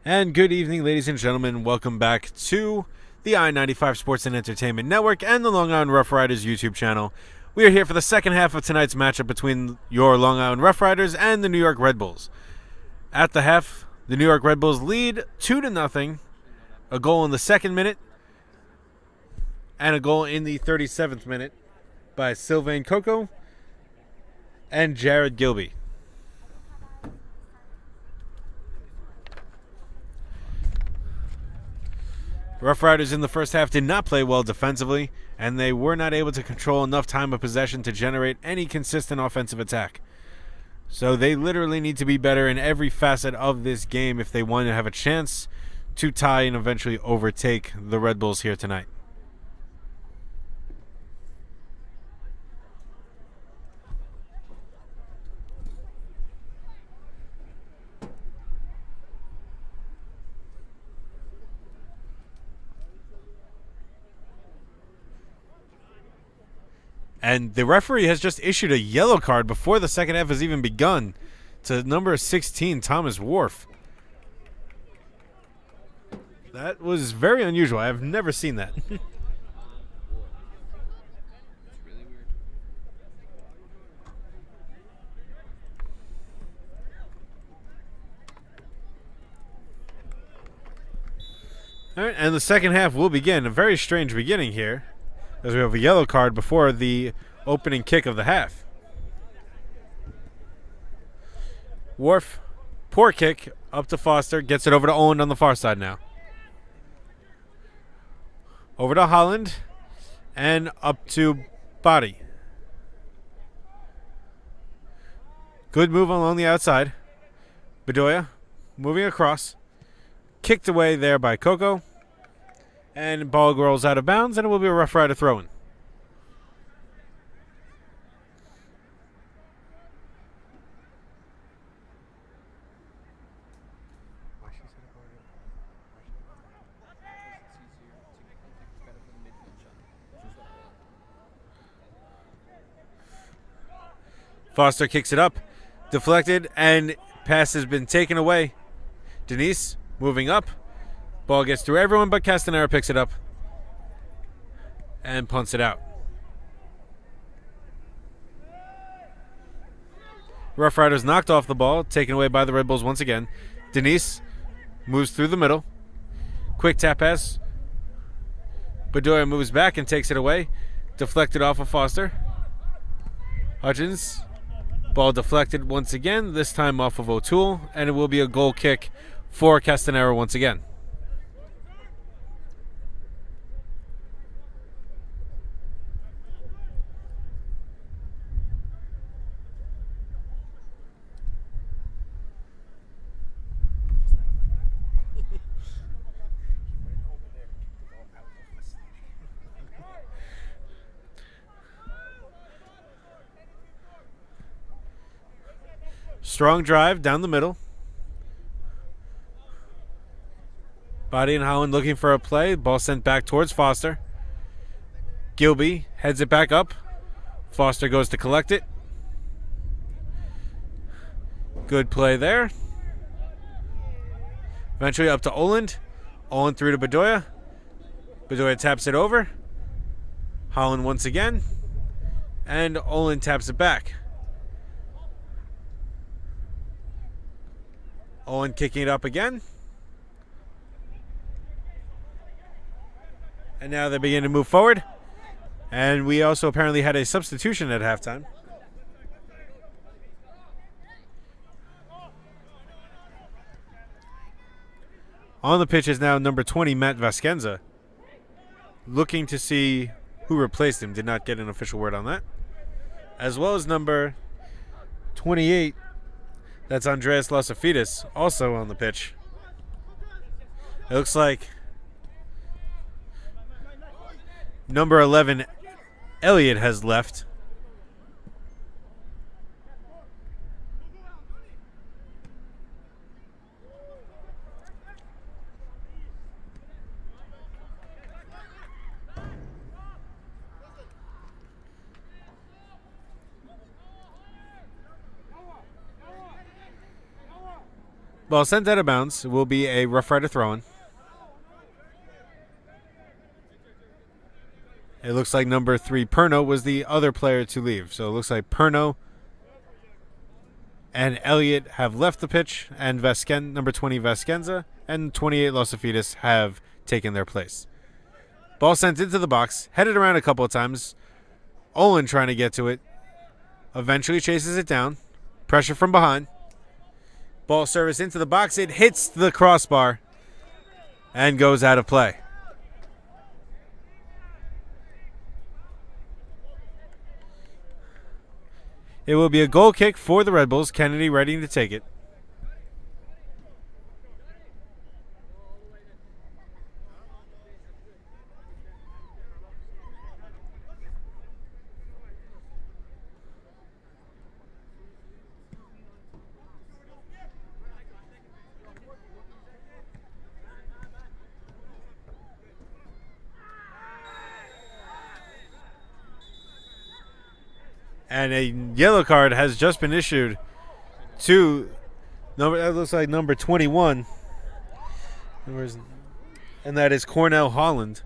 And good evening, ladies and gentlemen. Welcome back to the I-95 Sports and Entertainment Network and the Long Island Rough Riders YouTube channel. We are here for the second half of tonight's matchup between your Long Island Rough Riders and the New York Red Bulls. At the half, the New York Red Bulls lead 2-0. A goal in the second minute and a goal in the 37th minute by Sylvain Coco and Jared Gilby. Rough Riders in the first half did not play well defensively, and they were not able to control enough time of possession to generate any consistent offensive attack. So they literally need to be better in every facet of this game if they want to have a chance to tie and eventually overtake the Red Bulls here tonight. And the referee has just issued a yellow card before the second half has even begun to number 16, Thomas Worf. That was very unusual. I have never seen that. All right, and the second half will begin. A very strange beginning here, as we have a yellow card before the opening kick of the half. Worf, poor kick, up to Foster, gets it over to Owen on the far side now. Over to Holland, and up to Body. Good move along the outside. Bedoya moving across. Kicked away there by Coco. And ball rolls out of bounds, and it will be a Rough Rider throw-in. Foster kicks it up, deflected, and pass has been taken away. Denise moving up. Ball gets through everyone, but Castanera picks it up and punts it out. Rough Riders knocked off the ball, taken away by the Red Bulls once again. Denise moves through the middle. Quick tap pass. Bedoya moves back and takes it away. Deflected off of Foster. Hutchins. Ball deflected once again, this time off of O'Toole, and it will be a goal kick for Castanera once again. Strong drive down the middle. Body and Holland looking for a play. Ball sent back towards Foster. Gilby heads it back up. Foster goes to collect it. Good play there. Eventually up to Oland. Oland through to Bedoya. Bedoya taps it over. Holland once again. And Oland taps it back. Owen kicking it up again. And now they begin to move forward. And we also apparently had a substitution at halftime. On the pitch is now number 20, Matt Vasquenza. Looking to see who replaced him. Did not get an official word on that. As well as number 28, that's Andreas Lasafidis, also on the pitch. It looks like number 11, Elliott, has left. Ball sent out of bounds. It will be a Rough Rider throw-in. It looks like number 3, Perno, was the other player to leave. So it looks like Perno and Elliott have left the pitch, and number 20, Vasquenza, and 28, Losafidis have taken their place. Ball sent into the box, headed around a couple of times. Olin trying to get to it. Eventually chases it down. Pressure from behind. Ball service into the box. It hits the crossbar and goes out of play. It will be a goal kick for the Red Bulls. Kennedy ready to take it. And a yellow card has just been issued to that looks like number 21. And that is Cornell Holland.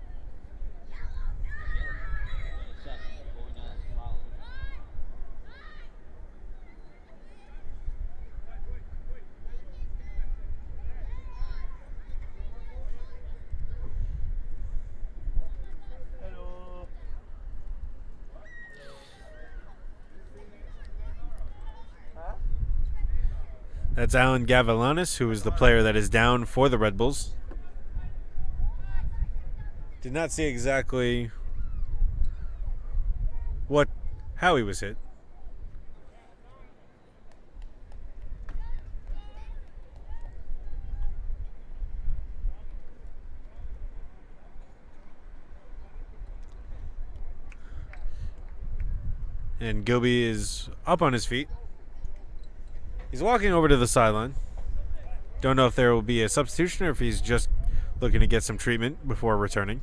That's Alan Gavilanis, who is the player that is down for the Red Bulls. Did not see exactly how he was hit. And Gilby is up on his feet. He's walking over to the sideline. Don't know if there will be a substitution or if he's just looking to get some treatment before returning.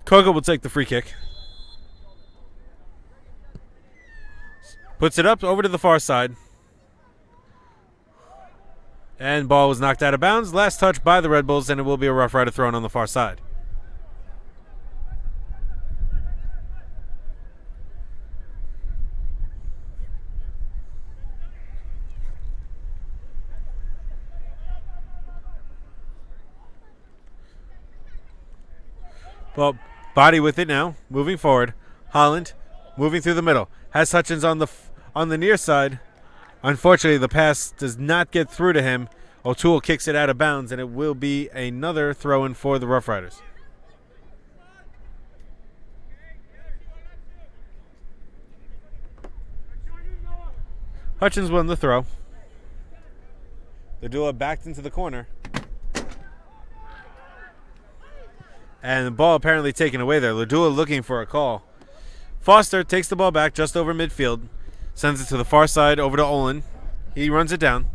Koga will take the free kick. Puts it up over to the far side. And ball was knocked out of bounds. Last touch by the Red Bulls, and it will be a Rough Rider thrown on the far side. Well, body with it now, moving forward. Holland moving through the middle. Has Hutchins on the near side. Unfortunately, the pass does not get through to him. O'Toole kicks it out of bounds, and it will be another throw-in for the Rough Riders. Hutchins won the throw. Ladula backed into the corner. And the ball apparently taken away there. Ladula looking for a call. Foster takes the ball back just over midfield. Sends it to the far side over to Olin. He runs it down.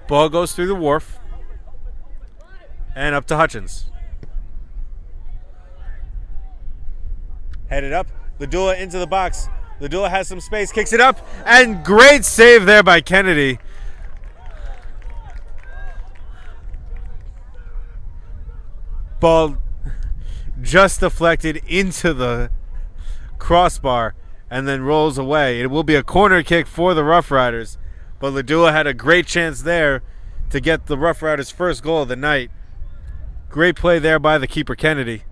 Ball goes through the wharf. And up to Hutchins. Headed up. Ladula into the box. Ladula has some space. Kicks it up. And great save there by Kennedy. Ball just deflected into the crossbar and then rolls away. It will be a corner kick for the Rough Riders, but Ladula had a great chance there to get the Rough Riders' first goal of the night. Great play there by the keeper, Kennedy.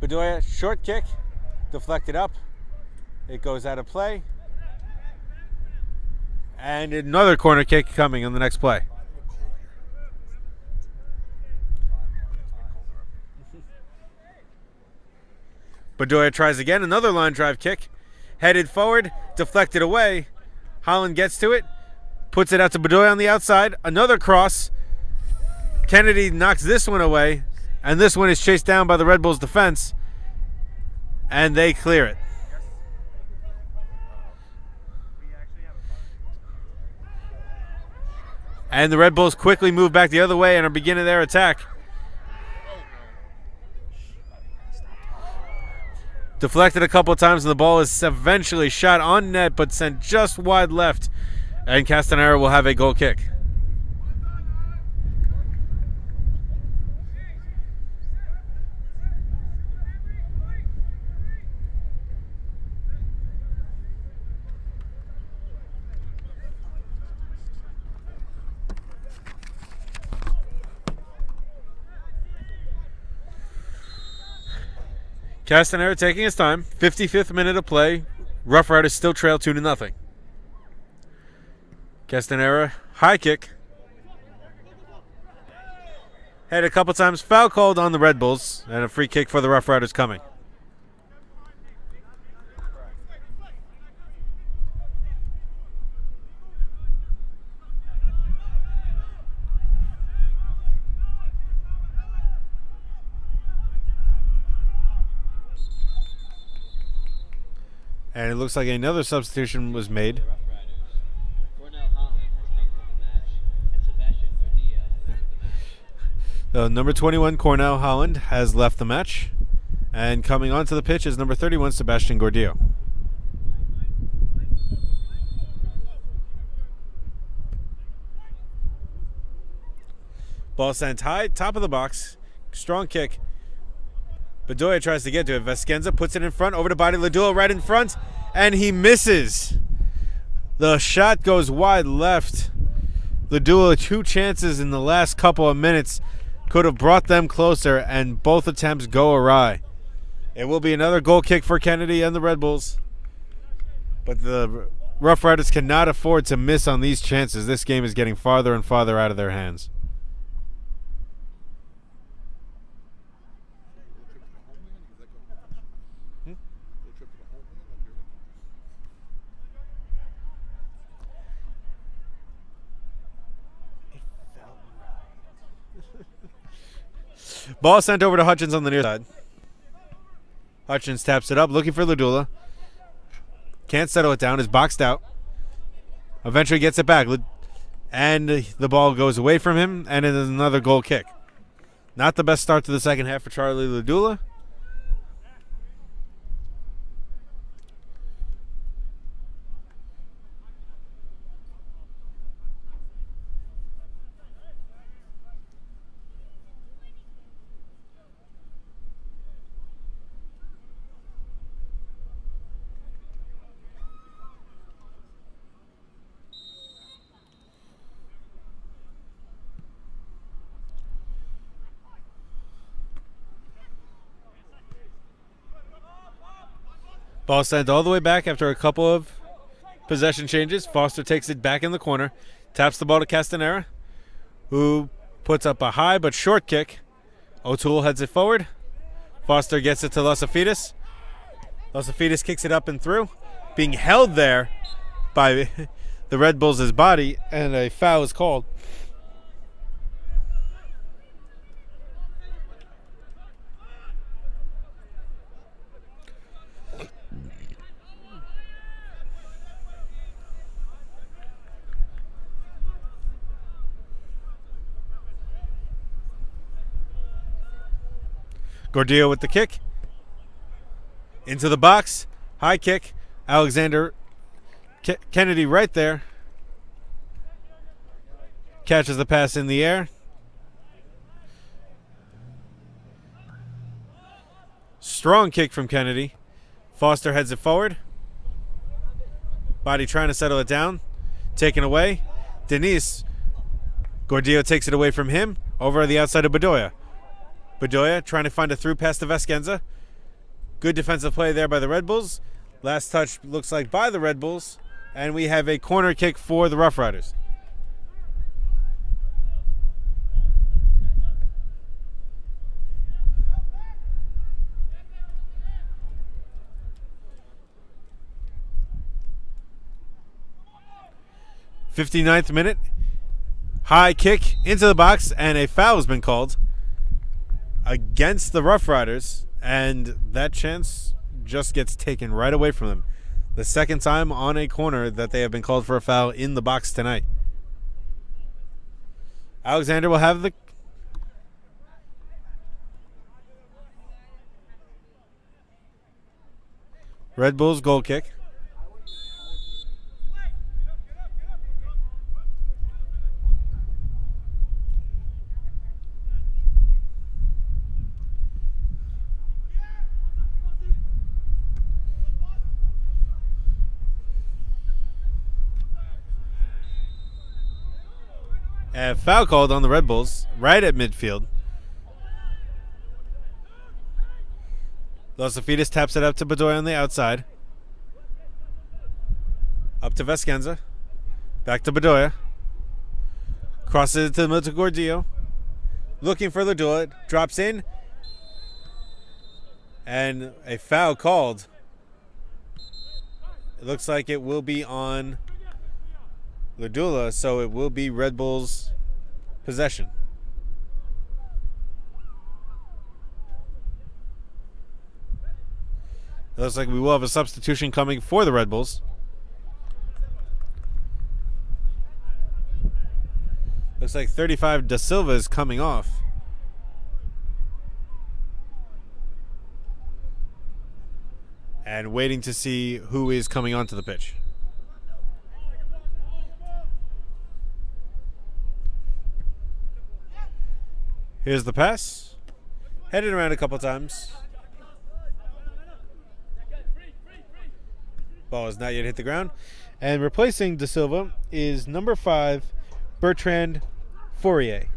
Bedoya, short kick, deflected up. It goes out of play. And another corner kick coming on the next play. Bedoya tries again. Another line drive kick. Headed forward. Deflected away. Holland gets to it. puts it out to Bedoya on the outside. Another cross. Kennedy knocks this one away, and this one is chased down by the Red Bulls defense, and they clear it. And the Red Bulls quickly move back the other way and are beginning their attack. Deflected a couple of times, and the ball is eventually shot on net, but sent just wide left. And Castanera will have a goal kick. Castanera taking his time. 55th minute of play. Rough Riders still trail 2-0. Castanera, high kick. Had a couple times. Foul called on the Red Bulls, and a free kick for the Rough Riders coming. And it looks like another substitution was made. Number 21, Cornell Holland, has left the match. And coming onto the pitch is number 31, Sebastian Gordillo. Ball sent high, top of the box. Strong kick. Bedoya tries to get to it. Vescenza puts it in front, over to Body Ladula right in front, and he misses. The shot goes wide left. Ladula, 2 chances in the last couple of minutes, could have brought them closer, and both attempts go awry. It will be another goal kick for Kennedy and the Red Bulls. But the Rough Riders cannot afford to miss on these chances. This game is getting farther and farther out of their hands. Ball sent over to Hutchins on the near side. Hutchins taps it up, looking for Ladula. Can't settle it down, is boxed out. Eventually gets it back. And the ball goes away from him, and it is another goal kick. Not the best start to the second half for Charlie Ladula. Ball sent all the way back after a couple of possession changes. Foster takes it back in the corner. Taps the ball to Castanera, who puts up a high but short kick. O'Toole heads it forward. Foster gets it to Losafidis. Losafidis kicks it up and through. Being held there by the Red Bulls' body, and a foul is called. Gordillo with the kick. Into the box. High kick. Alexander Kennedy right there. Catches the pass in the air. Strong kick from Kennedy. Foster heads it forward. Body trying to settle it down. Taken away. Denise. Gordillo takes it away from him. Over the outside of Bedoya. Bedoya trying to find a through pass to Vescenza. Good defensive play there by the Red Bulls. Last touch looks like by the Red Bulls. And we have a corner kick for the Rough Riders. 59th minute. High kick into the box, and a foul has been called against the Rough Riders, and that chance just gets taken right away from them. The second time on a corner that they have been called for a foul in the box tonight. Alexander will have the Red Bulls goal kick. And foul called on the Red Bulls right at midfield. Los Afidas taps it up to Bedoya on the outside. Up to Vescenza. Back to Bedoya. Crosses it to the middle to Gordillo. Looking for Ladula. Drops in. And a foul called. It looks like it will be on Ladula, so it will be Red Bulls possession. It looks like we will have a substitution coming for the Red Bulls. Looks like 35 Da Silva is coming off. And waiting to see who is coming onto the pitch. Here's the pass. Headed around a couple times. Ball has not yet hit the ground. And replacing Da Silva is number 5, Bertrand Fourier.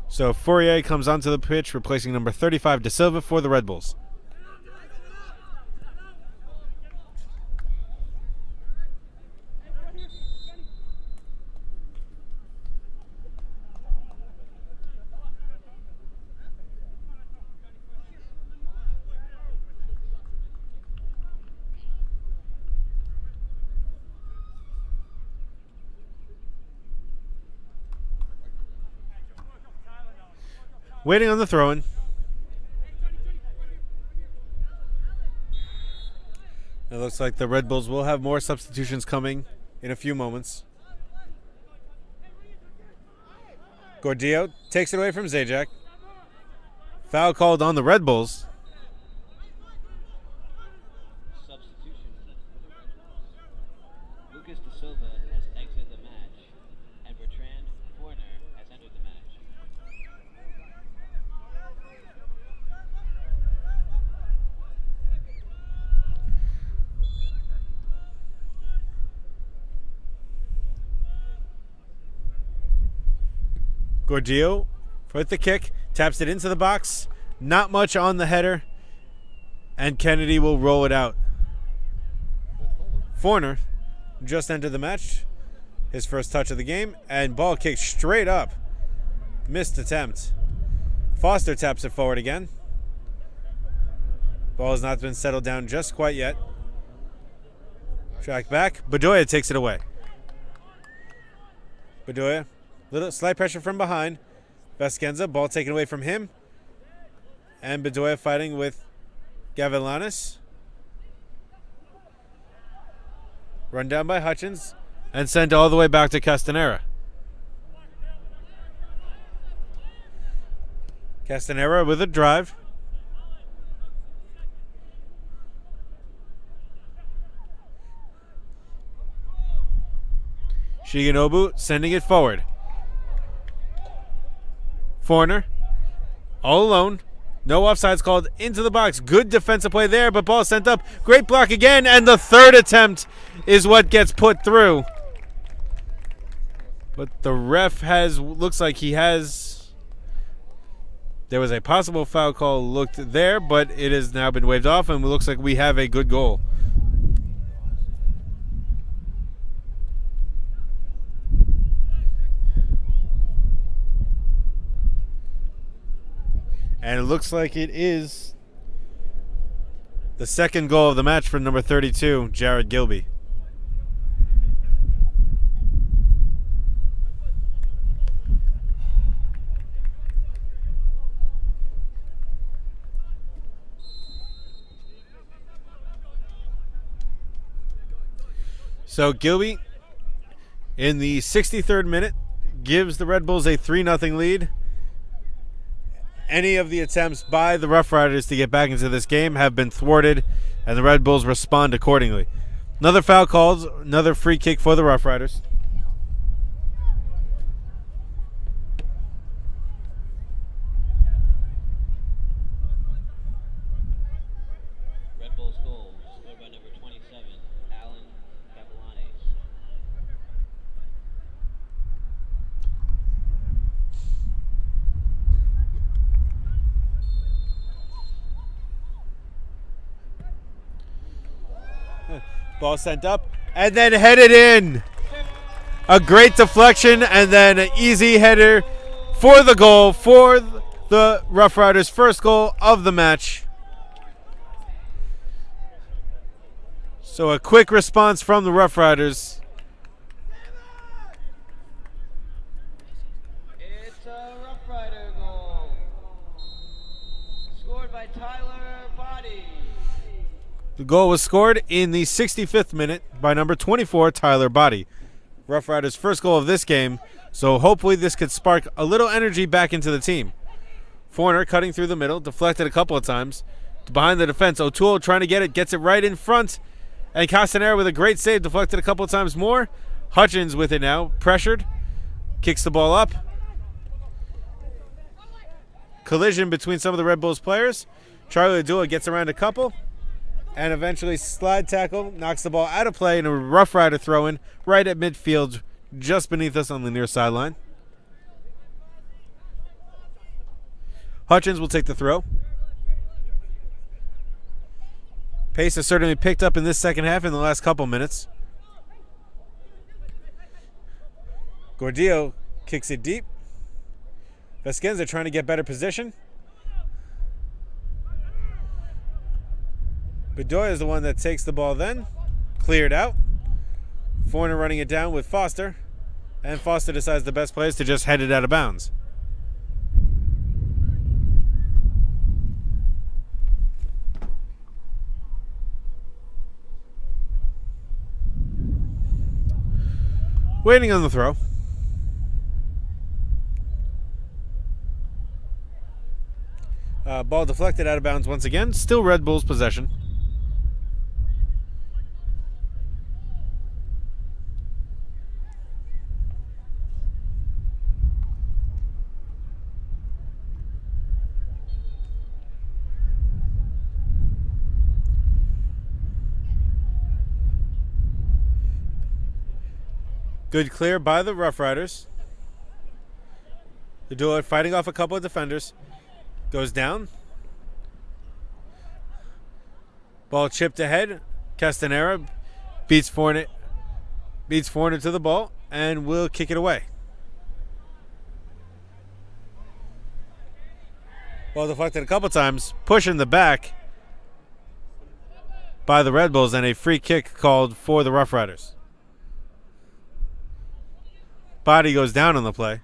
So Fourier comes onto the pitch, replacing number 35 Da Silva for the Red Bulls. Waiting on the throw-in. It looks like the Red Bulls will have more substitutions coming in a few moments. Gordillo takes it away from Zajac. Foul called on the Red Bulls. Substitution. Lucas Da Silva has exited the match, and Bertrand Fournier has entered the match. Gordillo with the kick, taps it into the box. Not much on the header, and Kennedy will roll it out. Fournier just entered the match, his first touch of the game, and ball kicked straight up. Missed attempt. Foster taps it forward again. Ball has not been settled down just quite yet. Track back. Bedoya takes it away. Bedoya. Little slight pressure from behind. Vescenza, ball taken away from him. And Bedoya fighting with Gavilanes. Run down by Hutchins. And sent all the way back to Castanera. Castanera with a drive. Shigenobu sending it forward. Foreigner, all alone. No offsides called into the box. Good defensive play there, but ball sent up. Great block again, and the third attempt is what gets put through. But the ref looks like he has. There was a possible foul call looked there, but it has now been waved off, and it looks like we have a good goal. And it looks like it is The second goal of the match for number 32, Jared Gilby. So Gilby, in the 63rd minute, gives the Red Bulls a 3-0 lead. Any of the attempts by the Rough Riders to get back into this game have been thwarted, and the Red Bulls respond accordingly. Another foul called, another free kick for the Rough Riders. Red Bulls goal scored by number 27, Alan Capellanes. Ball sent up and then headed in. A great deflection and then an easy header for the goal for the Rough Riders' first goal of the match. So a quick response from the Rough Riders. It's a Rough Rider goal. Scored by Tyler Body. The goal was scored in the 65th minute by number 24, Tyler Body. Rough Riders' first goal of this game, so hopefully this could spark a little energy back into the team. Foreigner cutting through the middle, deflected a couple of times. Behind the defense, O'Toole trying to get it, gets it right in front. And Castanera with a great save, deflected a couple of times more. Hutchins with it now, pressured. Kicks the ball up. Collision between some of the Red Bulls players. Charlie Adula gets around a couple. And eventually slide tackle, knocks the ball out of play, and a Rough Rider throw-in right at midfield, just beneath us on the near sideline. Hutchins will take the throw. Pace has certainly picked up in this second half in the last couple minutes. Gordillo kicks it deep. Vasquenza trying to get better position. Bedoya is the one that takes the ball then. Cleared out. Foreigner running it down with Foster. And Foster decides the best play is to just head it out of bounds. Waiting on the throw. Ball deflected out of bounds once again. Still Red Bulls possession. Good clear by the Rough Riders. They do it, fighting off a couple of defenders. Goes down. Ball chipped ahead. Castanera beats Foreigner to the ball and will kick it away. Ball deflected a couple times, pushing the back by the Red Bulls, and a free kick called for the Rough Riders. Body goes down on the play.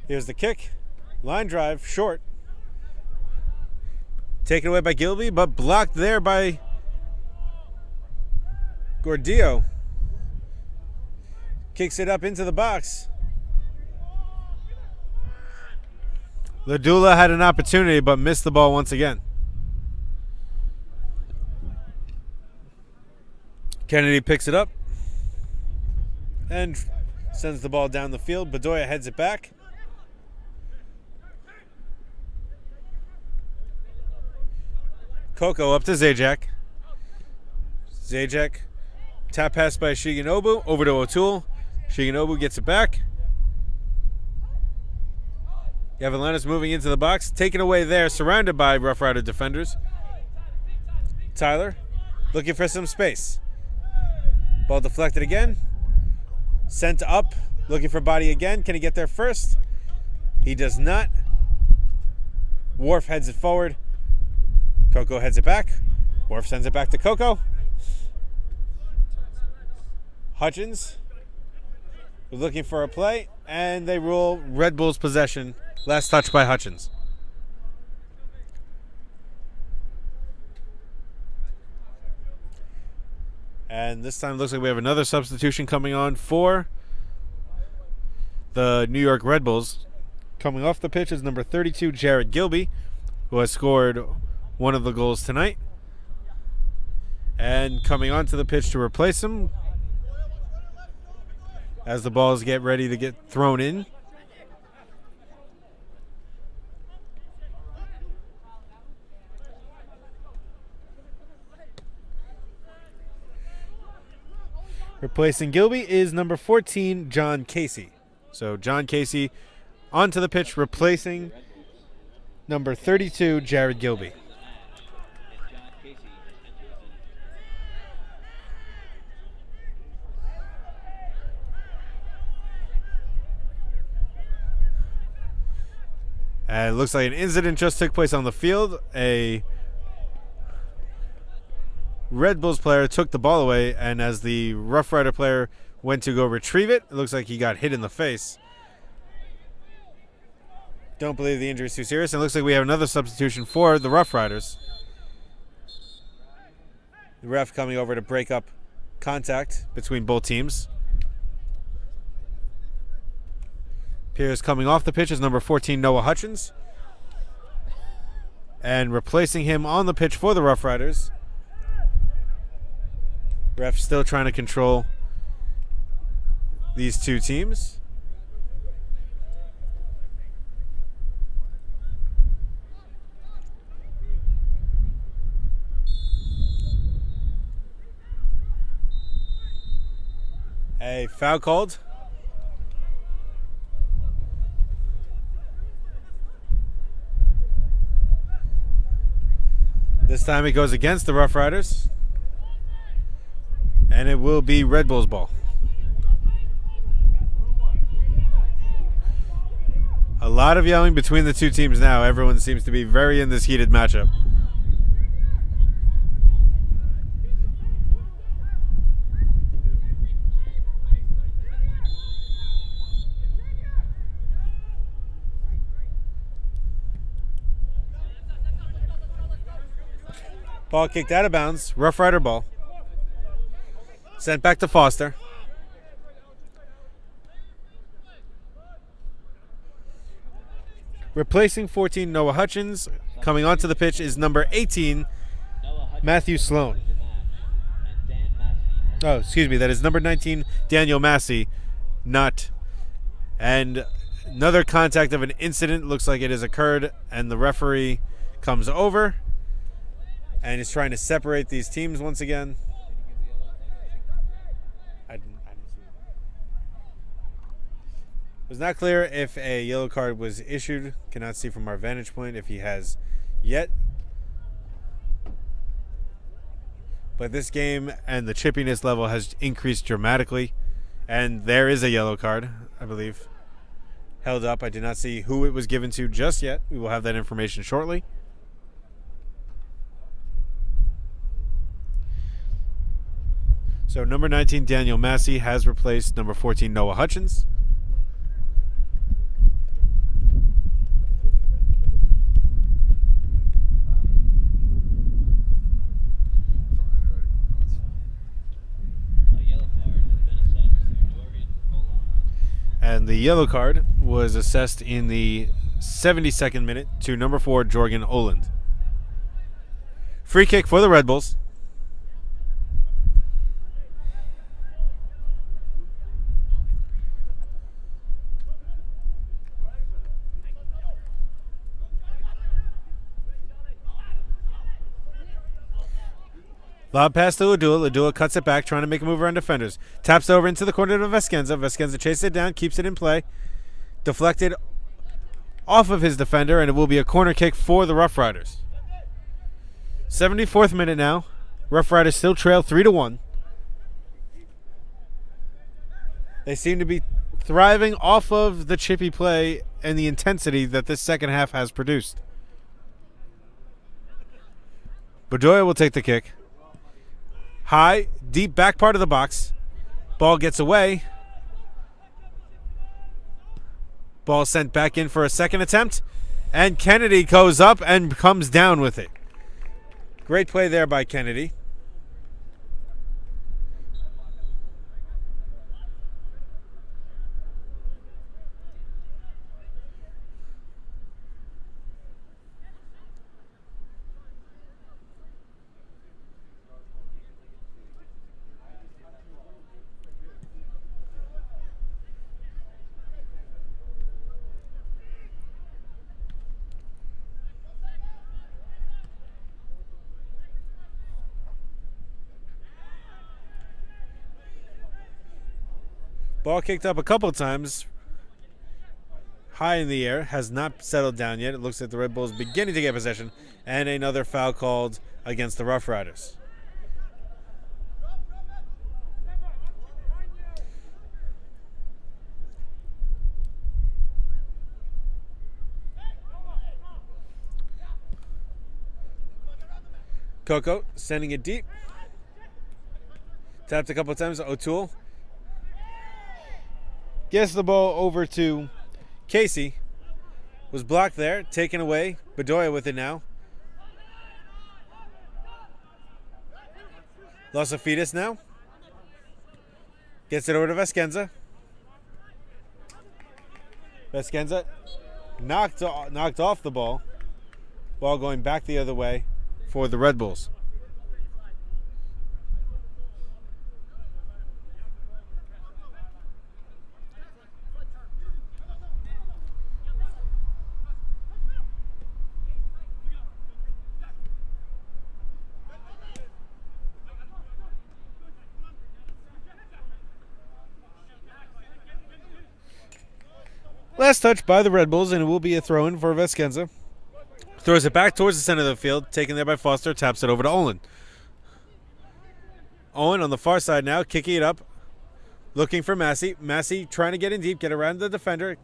Here's the kick. Line drive, short. Taken away by Gilby, but blocked there by Gordillo. Kicks it up into the box. Ladula had an opportunity, but missed the ball once again. Kennedy picks it up and sends the ball down the field. Bedoya heads it back. Coco up to Zajac. Zajac, tap pass by Shigenobu, over to O'Toole. Shigenobu gets it back. Yavellanos moving into the box, taken away there, surrounded by Rough Rider defenders. Tyler looking for some space. Ball deflected again. Sent up, looking for body again. Can he get there first? He does not. Worf heads it forward. Coco heads it back. Worf sends it back to Coco. Hutchins looking for a play, and they rule Red Bull's possession. Last touch by Hutchins. And this time looks like we have another substitution coming on for the New York Red Bulls. Coming off the pitch is number 32, Jared Gilby, who has scored one of the goals tonight. And coming onto the pitch to replace him, as the balls get ready to get thrown in, replacing Gilby is number 14, John Casey. So John Casey onto the pitch, replacing number 32, Jared Gilby. And it looks like an incident just took place on the field. A Red Bulls player took the ball away, and as the Rough Rider player went to go retrieve it, it looks like he got hit in the face. Don't believe the injury is too serious. And it looks like we have another substitution for the Rough Riders. The ref coming over to break up contact between both teams. Here's coming off the pitch is number 14, Noah Hutchins. And replacing him on the pitch for the Rough Riders. Ref still trying to control these two teams. A foul called. This time it goes against the Rough Riders. And it will be Red Bull's ball. A lot of yelling between the two teams now. Everyone seems to be very in this heated matchup. Ball kicked out of bounds. Rough Rider ball. Sent back to Foster. Replacing 14, Noah Hutchins. Coming onto the pitch is number 18, Matthew Sloan. Oh, excuse me. That is number 19, Daniel Massey. Not. And another contact of an incident. Looks like it has occurred. And the referee comes over and is trying to separate these teams once again. I didn't see it. It was not clear if a yellow card was issued. Cannot see from our vantage point if he has yet. But this game and the chippiness level has increased dramatically. And there is a yellow card, I believe, held up. I did not see who it was given to just yet. We will have that information shortly. So number 19, Daniel Massey, has replaced number 14, Noah Hutchins. And the yellow card was assessed in the 72nd minute to number 4, Jorgen Oland. Free kick for the Red Bulls. Lob pass to Ladula. Ladula cuts it back, trying to make a move around defenders. Taps over into the corner to Vescenza. Vescenza chases it down, keeps it in play. Deflected off of his defender, and it will be a corner kick for the Rough Riders. 74th minute now. Rough Riders still trail 3-1. They seem to be thriving off of the chippy play and the intensity that this second half has produced. Bedoya will take the kick. High, deep back part of the box. Ball gets away. Ball sent back in for a second attempt. And Kennedy goes up and comes down with it. Great play there by Kennedy. Ball kicked up a couple of times. High in the air. Has not settled down yet. It looks like the Red Bulls beginning to get possession. And another foul called against the Rough Riders. Coco sending it deep. Tapped a couple of times. O'Toole gets the ball over to Casey. Was blocked there. Taken away. Bedoya with it now. Losafidis now. Gets it over to Veskenza. Veskenza knocked off the ball. Ball going back the other way for the Red Bulls. Last touch by the Red Bulls, and it will be a throw-in for Veskenza. Throws it back towards the center of the field, taken there by Foster, taps it over to Olin. Owen on the far side now, kicking it up, looking for Massey. Massey trying to get in deep, get around the defender.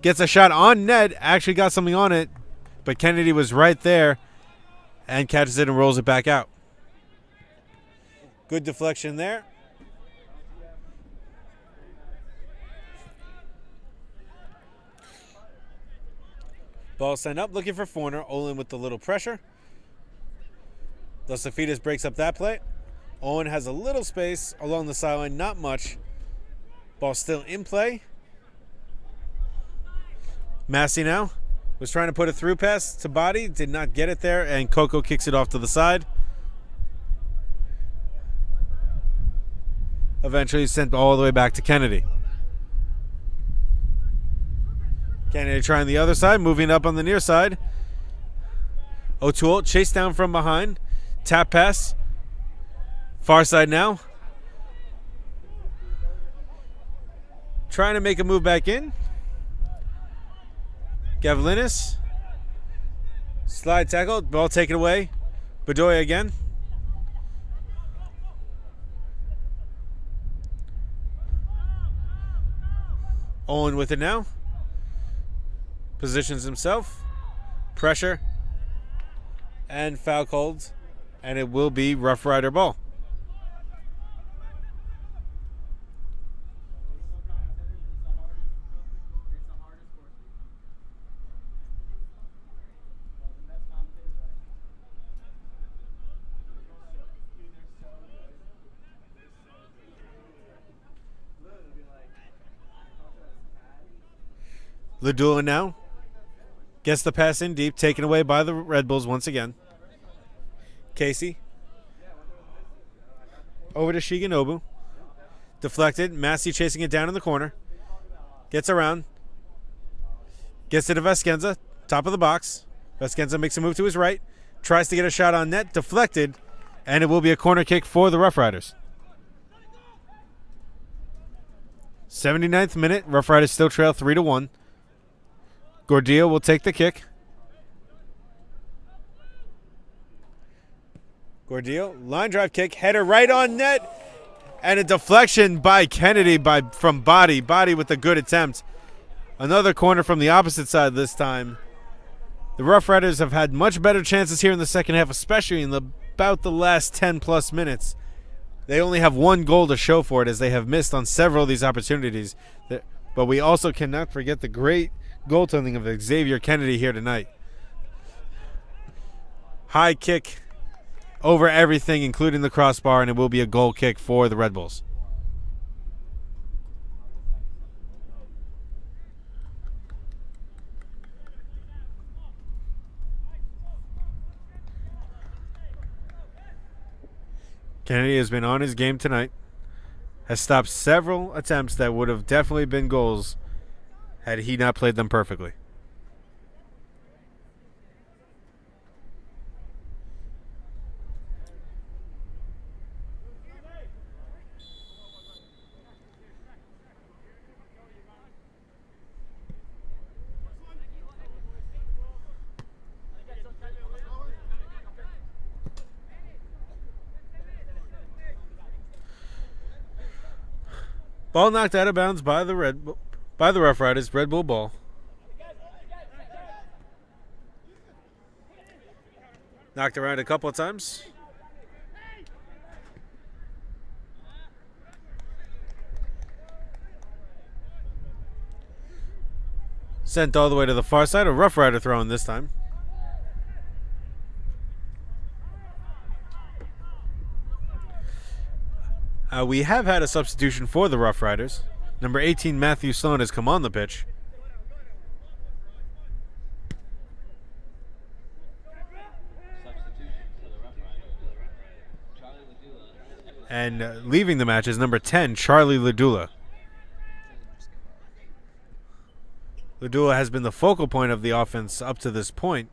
Gets a shot on net, actually got something on it, but Kennedy was right there and catches it and rolls it back out. Good deflection there. Ball sent up, looking for Forner. Olin with the little pressure. Losafidis breaks up that play. Owen has a little space along the sideline, not much. Ball still in play. Massey now was trying to put a through pass to Body, did not get it there, and Coco kicks it off to the side. Eventually sent all the way back to Kennedy. Kennedy trying the other side, moving up on the near side. O'Toole chased down from behind. Tap pass. Far side now. Trying to make a move back in. Gavlinis. Slide tackle. Ball taken away. Bedoya again. Owen with it now. Positions himself. Pressure. And foul called. And it will be Rough Rider ball. Ladula now gets the pass in deep, taken away by the Red Bulls once again. Casey over to Shigenobu. Deflected. Massey chasing it down in the corner. Gets around. Gets it to Veskenza. Top of the box. Veskenza makes a move to his right. Tries to get a shot on net. Deflected. And it will be a corner kick for the Rough Riders. 79th minute. Rough Riders still trail 3-1. Gordillo will take the kick. Gordillo, line drive kick, header right on net, and a deflection by Kennedy from Body. Body with a good attempt. Another corner from the opposite side this time. The Rough Riders have had much better chances here in the second half, especially in about the last 10-plus minutes. They only have one goal to show for it, as they have missed on several of these opportunities. But we also cannot forget the great goaltending of Xavier Kennedy here tonight. High kick over everything, including the crossbar, and it will be a goal kick for the Red Bulls. Kennedy has been on his game tonight, has stopped several attempts that would have definitely been goals had he not played them perfectly. Ball knocked out of bounds by the Rough Riders. Red Bull ball. Knocked around a couple of times. Sent all the way to the far side. A Rough Rider throwing this time. We have had a substitution for the Rough Riders. Number 18, Matthew Sloan, has come on the pitch. And leaving the match is number 10, Charlie Ladula. Ladula has been the focal point of the offense up to this point,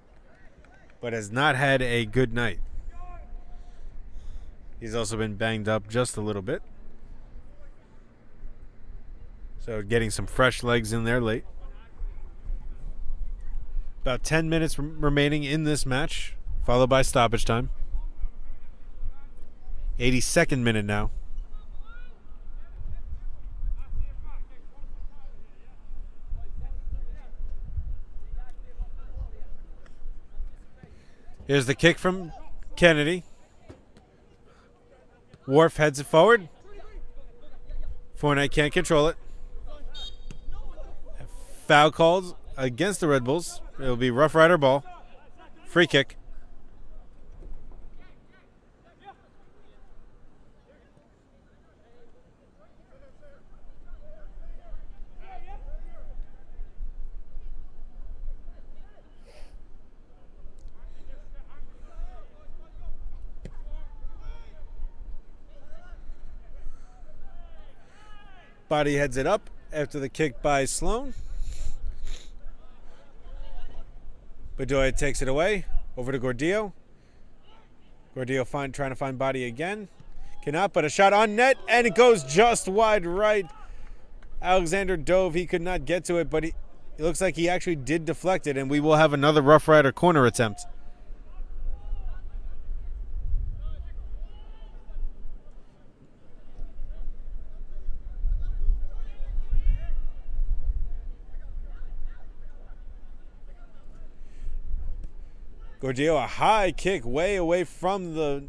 but has not had a good night. He's also been banged up just a little bit. So getting some fresh legs in there late. About 10 minutes remaining in this match, followed by stoppage time. 82nd minute now. Here's the kick from Kennedy. Worf heads it forward. Fournette can't control it. Foul called against the Red Bulls. It'll be Rough Rider ball. Free kick. Body heads it up after the kick by Sloan. Bedoya takes it away. Over to Gordillo. Gordillo trying to find Body again. Cannot, but a shot on net, and it goes just wide right. Alexander dove. He could not get to it, but it looks like he actually did deflect it, and we will have another Rough Rider corner attempt. Gordillo, a high kick way away from the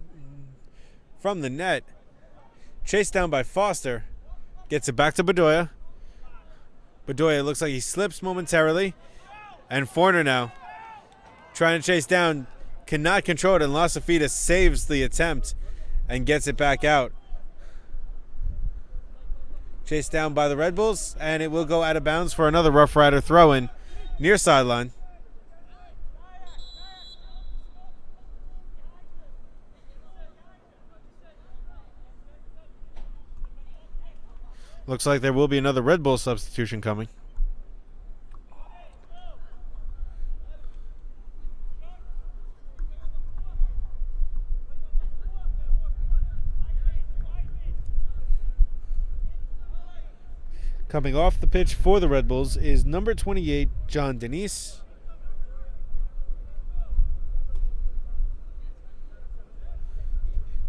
net. Chased down by Foster. Gets it back to Bedoya. Bedoya looks like he slips momentarily. And Forner now trying to chase down. Cannot control it, and Lasafita saves the attempt and gets it back out. Chased down by the Red Bulls, and it will go out of bounds for another Rough Rider throw-in near sideline. Looks like there will be another Red Bull substitution coming. Coming off the pitch for the Red Bulls is number 28, John Denise.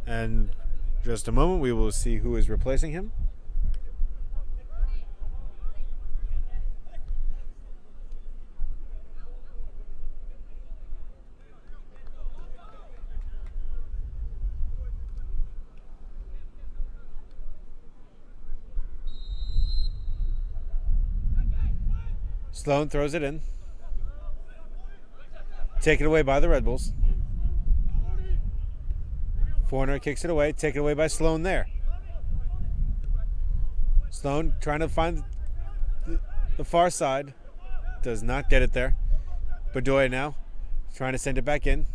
And just a moment, we will see who is replacing him. Sloan throws it in. Taken away by the Red Bulls. Foreigner kicks it away. Taken away by Sloan there. Sloan trying to find the far side. Does not get it there. Bedoya now trying to send it back in.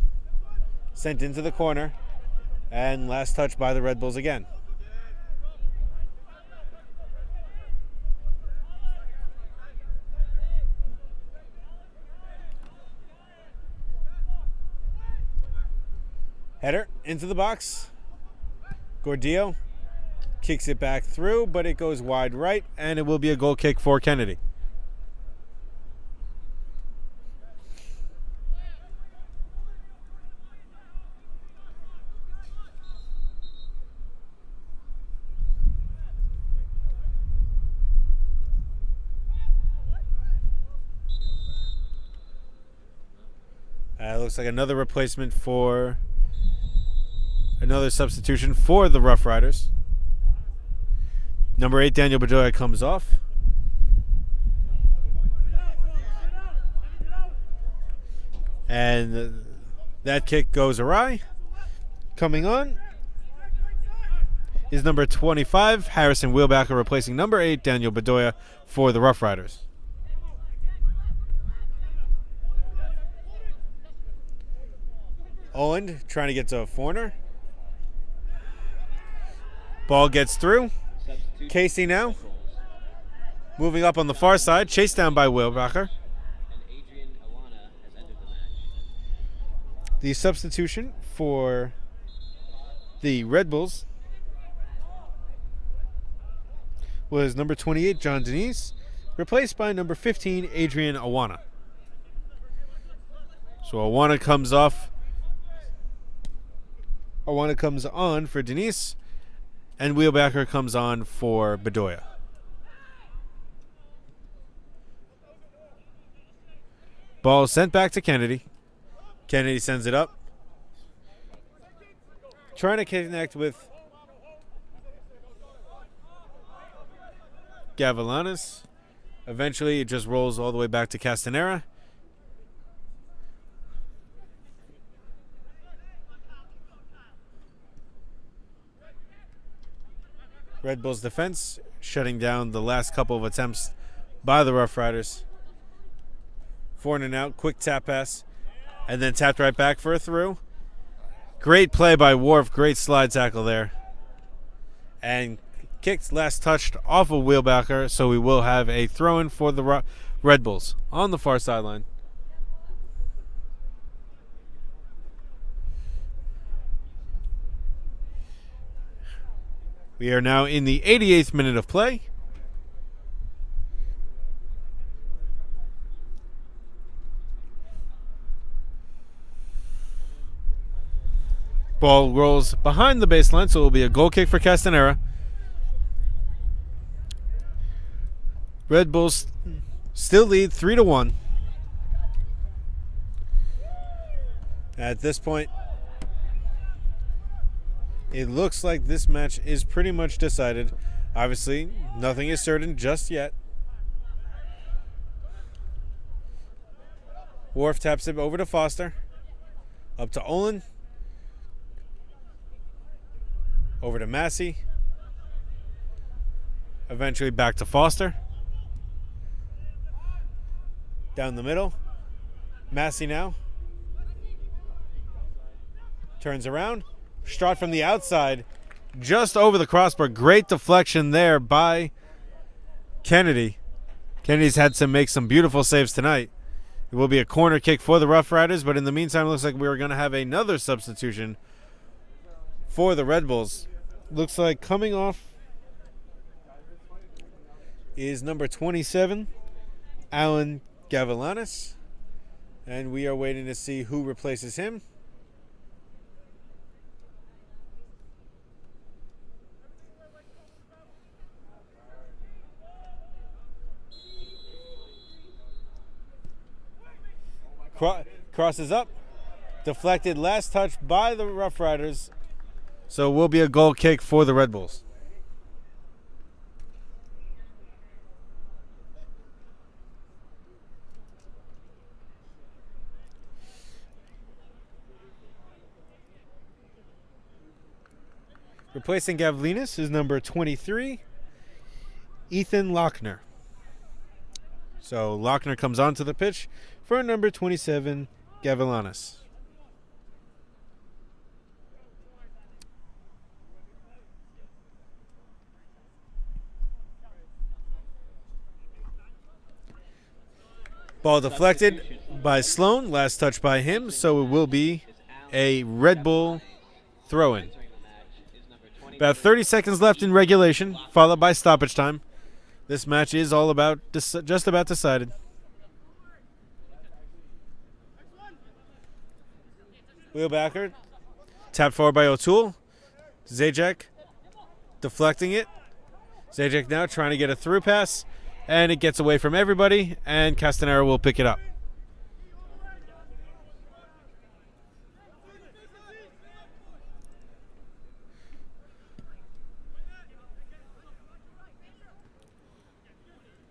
Sent into the corner. And last touch by the Red Bulls again. Header into the box. Gordillo kicks it back through, but it goes wide right, and it will be a goal kick for Kennedy. Looks like another replacement for... Another substitution for the Rough Riders. Number 8, Daniel Bedoya, comes off. And that kick goes awry. Coming on is number 25, Harrison Wheelbacker, replacing number 8, Daniel Bedoya, for the Rough Riders. Owen trying to get to a foreigner. Ball gets through. Casey now moving up on the far side, chased down by Wheelbacker. The substitution for the Red Bulls was number 28, John Denise, replaced by number 15, Adrian Awana. So Awana comes off. Awana comes on for Denise. And Wheelbacker comes on for Bedoya. Ball sent back to Kennedy. Kennedy sends it up. Trying to connect with Gavilanes. Eventually, it just rolls all the way back to Castanera. Red Bulls defense shutting down the last couple of attempts by the Rough Riders. Forward and out, quick tap pass, and then tapped right back for a through. Great play by Worf, great slide tackle there. And kicked last touched off of Wheelbacker, so we will have a throw-in for the Red Bulls on the far sideline. We are now in the 88th minute of play. Ball rolls behind the baseline, so it will be a goal kick for Castanera. Red Bulls still lead 3-1. At this point, it looks like this match is pretty much decided. Obviously, nothing is certain just yet. Worf taps it over to Foster. Up to Olin. Over to Massey. Eventually back to Foster. Down the middle. Massey now. Turns around. Straught from the outside, just over the crossbar. Great deflection there by Kennedy. Kennedy's had to make some beautiful saves tonight. It will be a corner kick for the Rough Riders, but in the meantime, it looks like we're going to have another substitution for the Red Bulls. Looks like coming off is number 27, Alan Gavilanis. And we are waiting to see who replaces him. Crosses up. Deflected, last touch by the Rough Riders. So it will be a goal kick for the Red Bulls. Replacing Gavlinas is number 23, Ethan Lochner. So Lochner comes onto the pitch for number 27, Gavilanis. Ball deflected by Sloan. Last touch by him, so it will be a Red Bull throw-in. About 30 seconds left in regulation, followed by stoppage time. This match is all about just about decided. Wheelbacker, tapped forward by O'Toole. Zajac deflecting it. Zajac now trying to get a through pass, and it gets away from everybody, and Castanero will pick it up.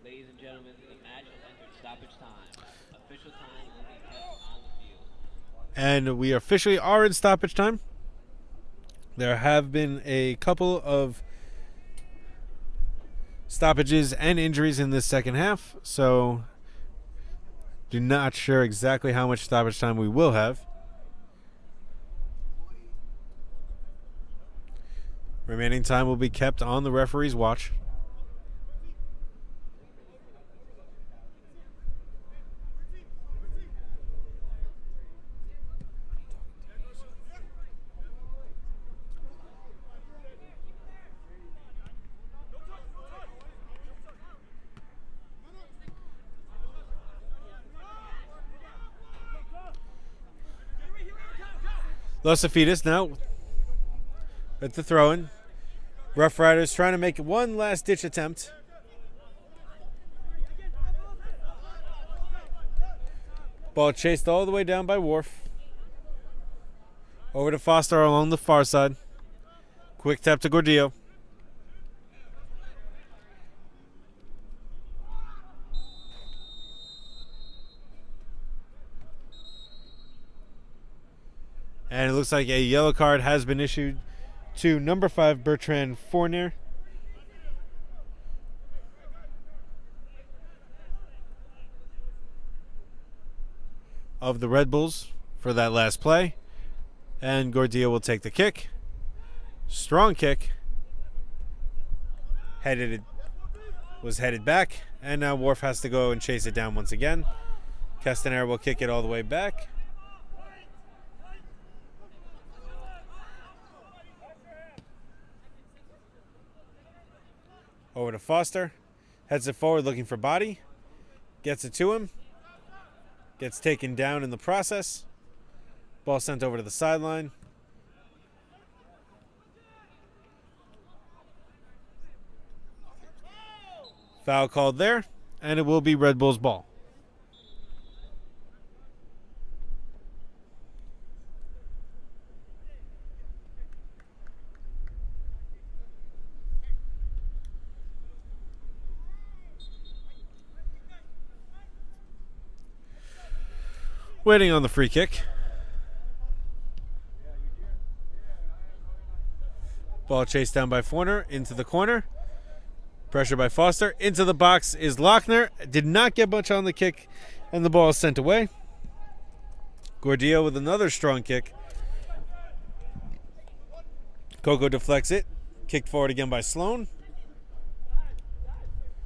Ladies and gentlemen, the match has entered stoppage time. Official time will be kept on the field. And we officially are in stoppage time. There have been a couple of stoppages and injuries in this second half, so do not sure exactly how much stoppage time we will have. Remaining time will be kept on the referee's watch. Los Afidas now at the throw-in. Rough Riders trying to make one last ditch attempt. Ball chased all the way down by Wharf. Over to Foster along the far side. Quick tap to Gordillo. And it looks like a yellow card has been issued to number 5, Bertrand Fournier. Of the Red Bulls for that last play. And Gordillo will take the kick. Strong kick. Was headed back. And now Wharf has to go and chase it down once again. Castanera will kick it all the way back. Over to Foster. Heads it forward looking for body. Gets it to him. Gets taken down in the process. Ball sent over to the sideline. Foul called there. And it will be Red Bull's ball. Waiting on the free kick. Ball chased down by Fournier into the corner. Pressure by Foster. Into the box is Lochner. Did not get much on the kick, and the ball is sent away. Gordillo with another strong kick. Coco deflects it. Kicked forward again by Sloan.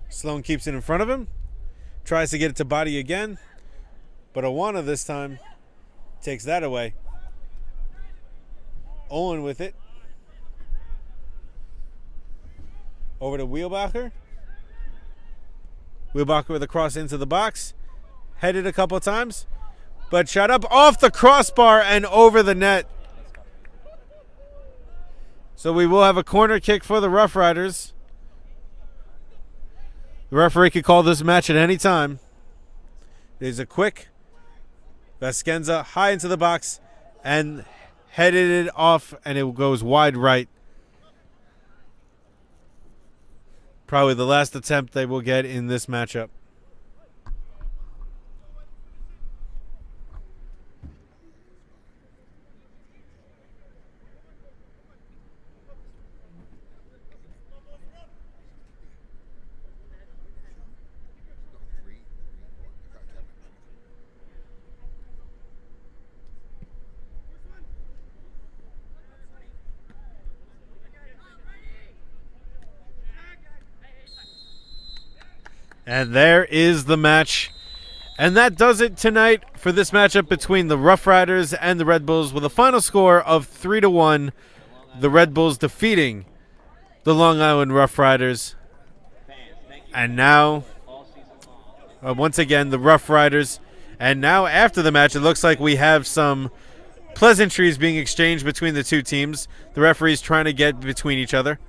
Sloan keeps it in front of him. Tries to get it to body again. But Awana this time takes that away. Owen with it. Over to Wheelbacher. Wilbacher with a cross into the box. Headed a couple of times. But shot up off the crossbar and over the net. So we will have a corner kick for the Rough Riders. The referee could call this match at any time. There's a quick Vasquenza high into the box and headed it off, and it goes wide right. Probably the last attempt they will get in this matchup. And there is the match. And that does it tonight for this matchup between the Rough Riders and the Red Bulls with a final score of 3-1. The Red Bulls defeating the Long Island Rough Riders. And now, once again, the Rough Riders. And now after the match, it looks like we have some pleasantries being exchanged between the two teams. The referees trying to get between each other.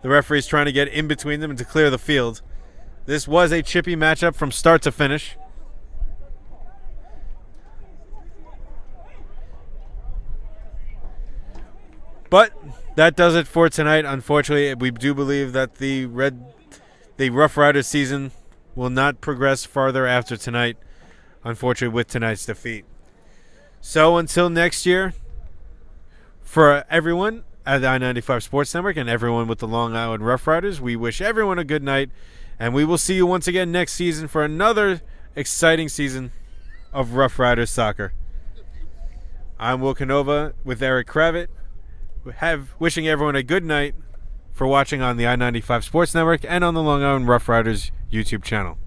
The referee's trying to get in between them and to clear the field. This was a chippy matchup from start to finish. But that does it for tonight. Unfortunately, we do believe that the Rough Riders season will not progress farther after tonight, unfortunately, with tonight's defeat. So until next year, for everyone at the I-95 Sports Network and everyone with the Long Island Rough Riders, we wish everyone a good night, and we will see you once again next season for another exciting season of Rough Riders soccer. I'm Will Canova with Eric Kravitz, wishing everyone a good night for watching on the I-95 Sports Network and on the Long Island Rough Riders YouTube channel.